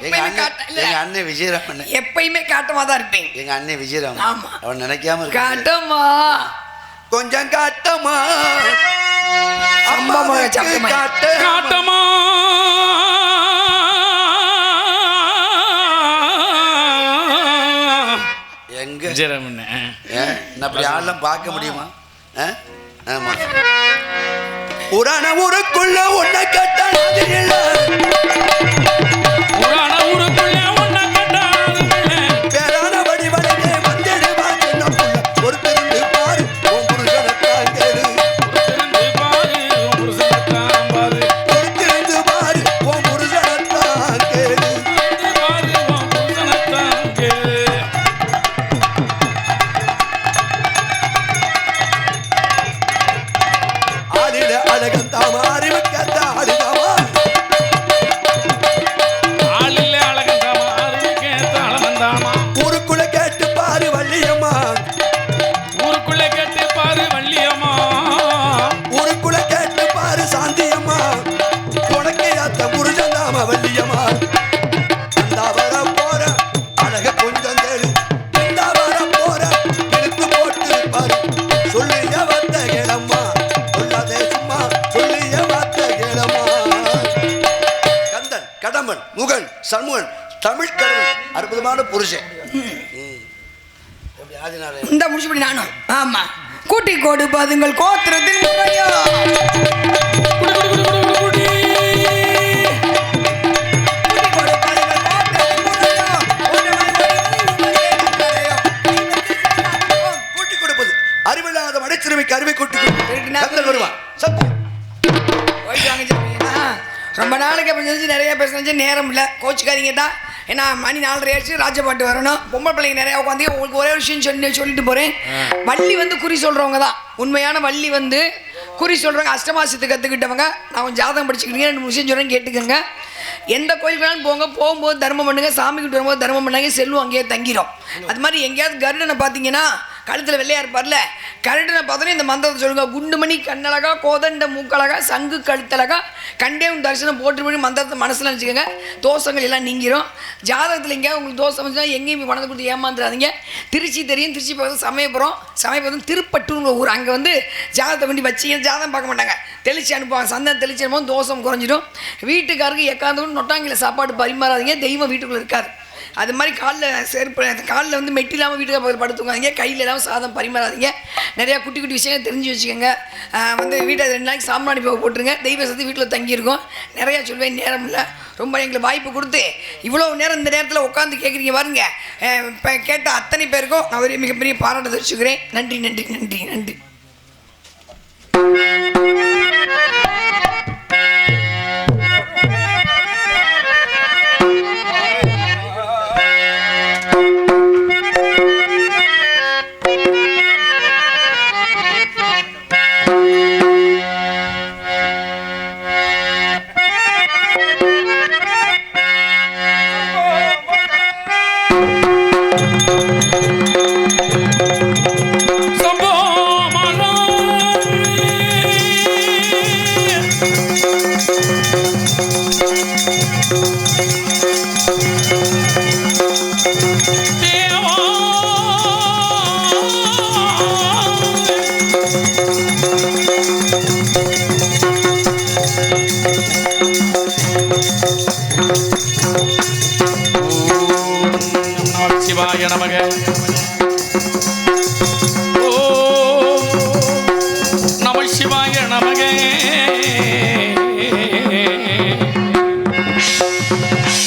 எங்க அண்ணன் விஜயராமன்
எப்பயுமே காட்டமா தான் இருப்பேன்.
எங்க அண்ணன் விஜயராமன் அவன் நினைக்காம
காட்டமா
கொஞ்சம் காட்டமா
காட்டமா
எங்க
விஜயராமன்
அப்படி ஆளெல்லாம் பார்க்க முடியுமா? ஆமா. ஊரான ஊருக்குள்ள ஒன்ன கட்டாது இல்ல.
ஊரான ஊருக்குள்ள ஒன்ன கட்டாது இல்ல.
பேரான வடிவடவே வந்துடுவா சின்ன புள்ள. ஒரு திருந்து பாரு உன் புருஷனத்தான் கேளு. ஒரு திருந்து பாரு உன் புருஷனத்தான் கேளு. ஆடிட அழகன் தாமா அறிவுக்கத்த ஆடுதாமா. ஊருக்குள்ள கேட்டு பாரு வள்ளியம்மா.
ஊருக்குள்ள கேட்டு பாரு வள்ளியம்மா.
ஊருக்குள்ள கேட்டு பாரு சாந்தியம்மா. உனக்கு அத்த புருஷன் தாம வள்ளியம்மா. இந்த வர போற அழக கொஞ்சம் கேளு. இந்த வர போற எடுத்து போட்டு பாரு. சொல்லிய வந்த கேளம்மா, சொல்லாதே சும்மா சொல்லிய வந்த கேளம்மா. கந்தன், கடம்பன், முகன், சண்முகன், தமிழ் கடவுள், 60மான புருஷன்.
இந்த முடிச்சுப்படி நானும். ஆமா, கூட்டி கொடுப்பதுங்கள் கோத்திரத்தின் முறையோ.
கூட்டி கொடுப்பது அறிவில்லாத மடைச்சிறுமிக்கு அறிவை கூட்டி கொடுப்பது வருவான். சத்தியம்.
போயிட்டு வாங்க சாமி. ரொம்ப நாளைக்கு அப்போ செஞ்சு நிறைய பேச நேரம் இல்லை, கோச்சுக்காதீங்க தான். ஏன்னா மணி 4:30 ஆச்சு, ராஜபாட்டு வரணும். பொம்பளை பிள்ளைங்க நிறையா உட்காந்து உங்களுக்கு ஒரே விஷயம் சொல்லிட்டு போகிறேன். வள்ளி வந்து குறி சொல்கிறவங்க தான் உண்மையான வள்ளி வந்து குறி சொல்கிறவங்க. அஷ்டமாசத்துக்கு கற்றுக்கிட்டவங்க. நான் கொஞ்சம் ஜாதகம் படிச்சுக்கிட்டீங்க, 2 விஷயம் சொல்கிறேன் கேட்டுக்கோங்க. எந்த கோயிலுக்கு வேணாலும் போங்க, போகும்போது தர்மம் பண்ணுங்க, சாமி கிட்ட வரும்போது தர்மம் பண்ணாங்க, செல்வம் அங்கேயே தங்கிடும். அது மாதிரி எங்கேயாவது கருடனை பார்த்தீங்கன்னா கழுத்தில் வெள்ளையா இருப்பார்ல, கரண்டில் பார்த்தோன்னே இந்த மந்திரத்தை சொல்லுங்க. குண்டுமணி கண்ணழகா, கோதண்ட மூக்கழகா, சங்கு கழுத்தழகா, கண்டேவும் தரிசனம் போட்டு பண்ணி மந்திரத்தை மனசில் நினச்சிக்கோங்க. தோஷங்கள் எல்லாம் நீங்கிரும். ஜாதகத்தில் எங்கேயாவது உங்களுக்கு தோஷம் வந்துச்சுன்னா எங்கேயும் போய் பணத்தை கொடுத்து ஏமாந்துடாதீங்க. திருச்சி தெரியும், திருச்சி பக்கத்தில் சமயபுரம் திருப்பட்டூருங்கிற ஊர். அங்கே வந்து ஜாதகத்தை வண்டி வச்சு ஜாதகம் பார்க்க மாட்டாங்க, தெளிச்சு அனுப்புவாங்க. சந்தனம் தெளிச்சு அனுப்பும், தோஷம் குறைஞ்சிடும். வீட்டுக்காரருக்கு எக்காந்து நொட்டாங்கில சாப்பாடு பரிமாறாதீங்க, தெய்வம் வீட்டுக்குள்ளே இருக்காது. அது மாதிரி காலில் வந்து மெட்டி இல்லாமல் வீட்டுக்கு படுத்துக்காதீங்க, கையில் இல்லாமல் சாதம் பரிமாறாதீங்க. நிறையா குட்டி குட்டி விஷயங்கள் தெரிஞ்சு வச்சுக்கோங்க. வந்து வீட்டை 2 நாளைக்கு சாம்பிராணி போக போட்டுருங்க. தெய்வ சக்தி வீட்டில் தங்கியிருக்கோம். நிறையா சொல்வேன், நேரம் இல்லை. ரொம்ப எங்களுக்கு வாய்ப்பு கொடுத்து இவ்வளோ நேரம் இந்த நேரத்தில் உட்காந்து கேட்குறீங்க பாருங்க. இப்போ கேட்ட அத்தனை பேருக்கும் நான் ஒரு மிகப்பெரிய பாராட்ட தெரிவிச்சுக்கிறேன். நன்றி நன்றி நன்றி நன்றி.
சம்போ மரம் தேவா ஓம் சிவாய நமக. ஓம் நம சிவாய நமக.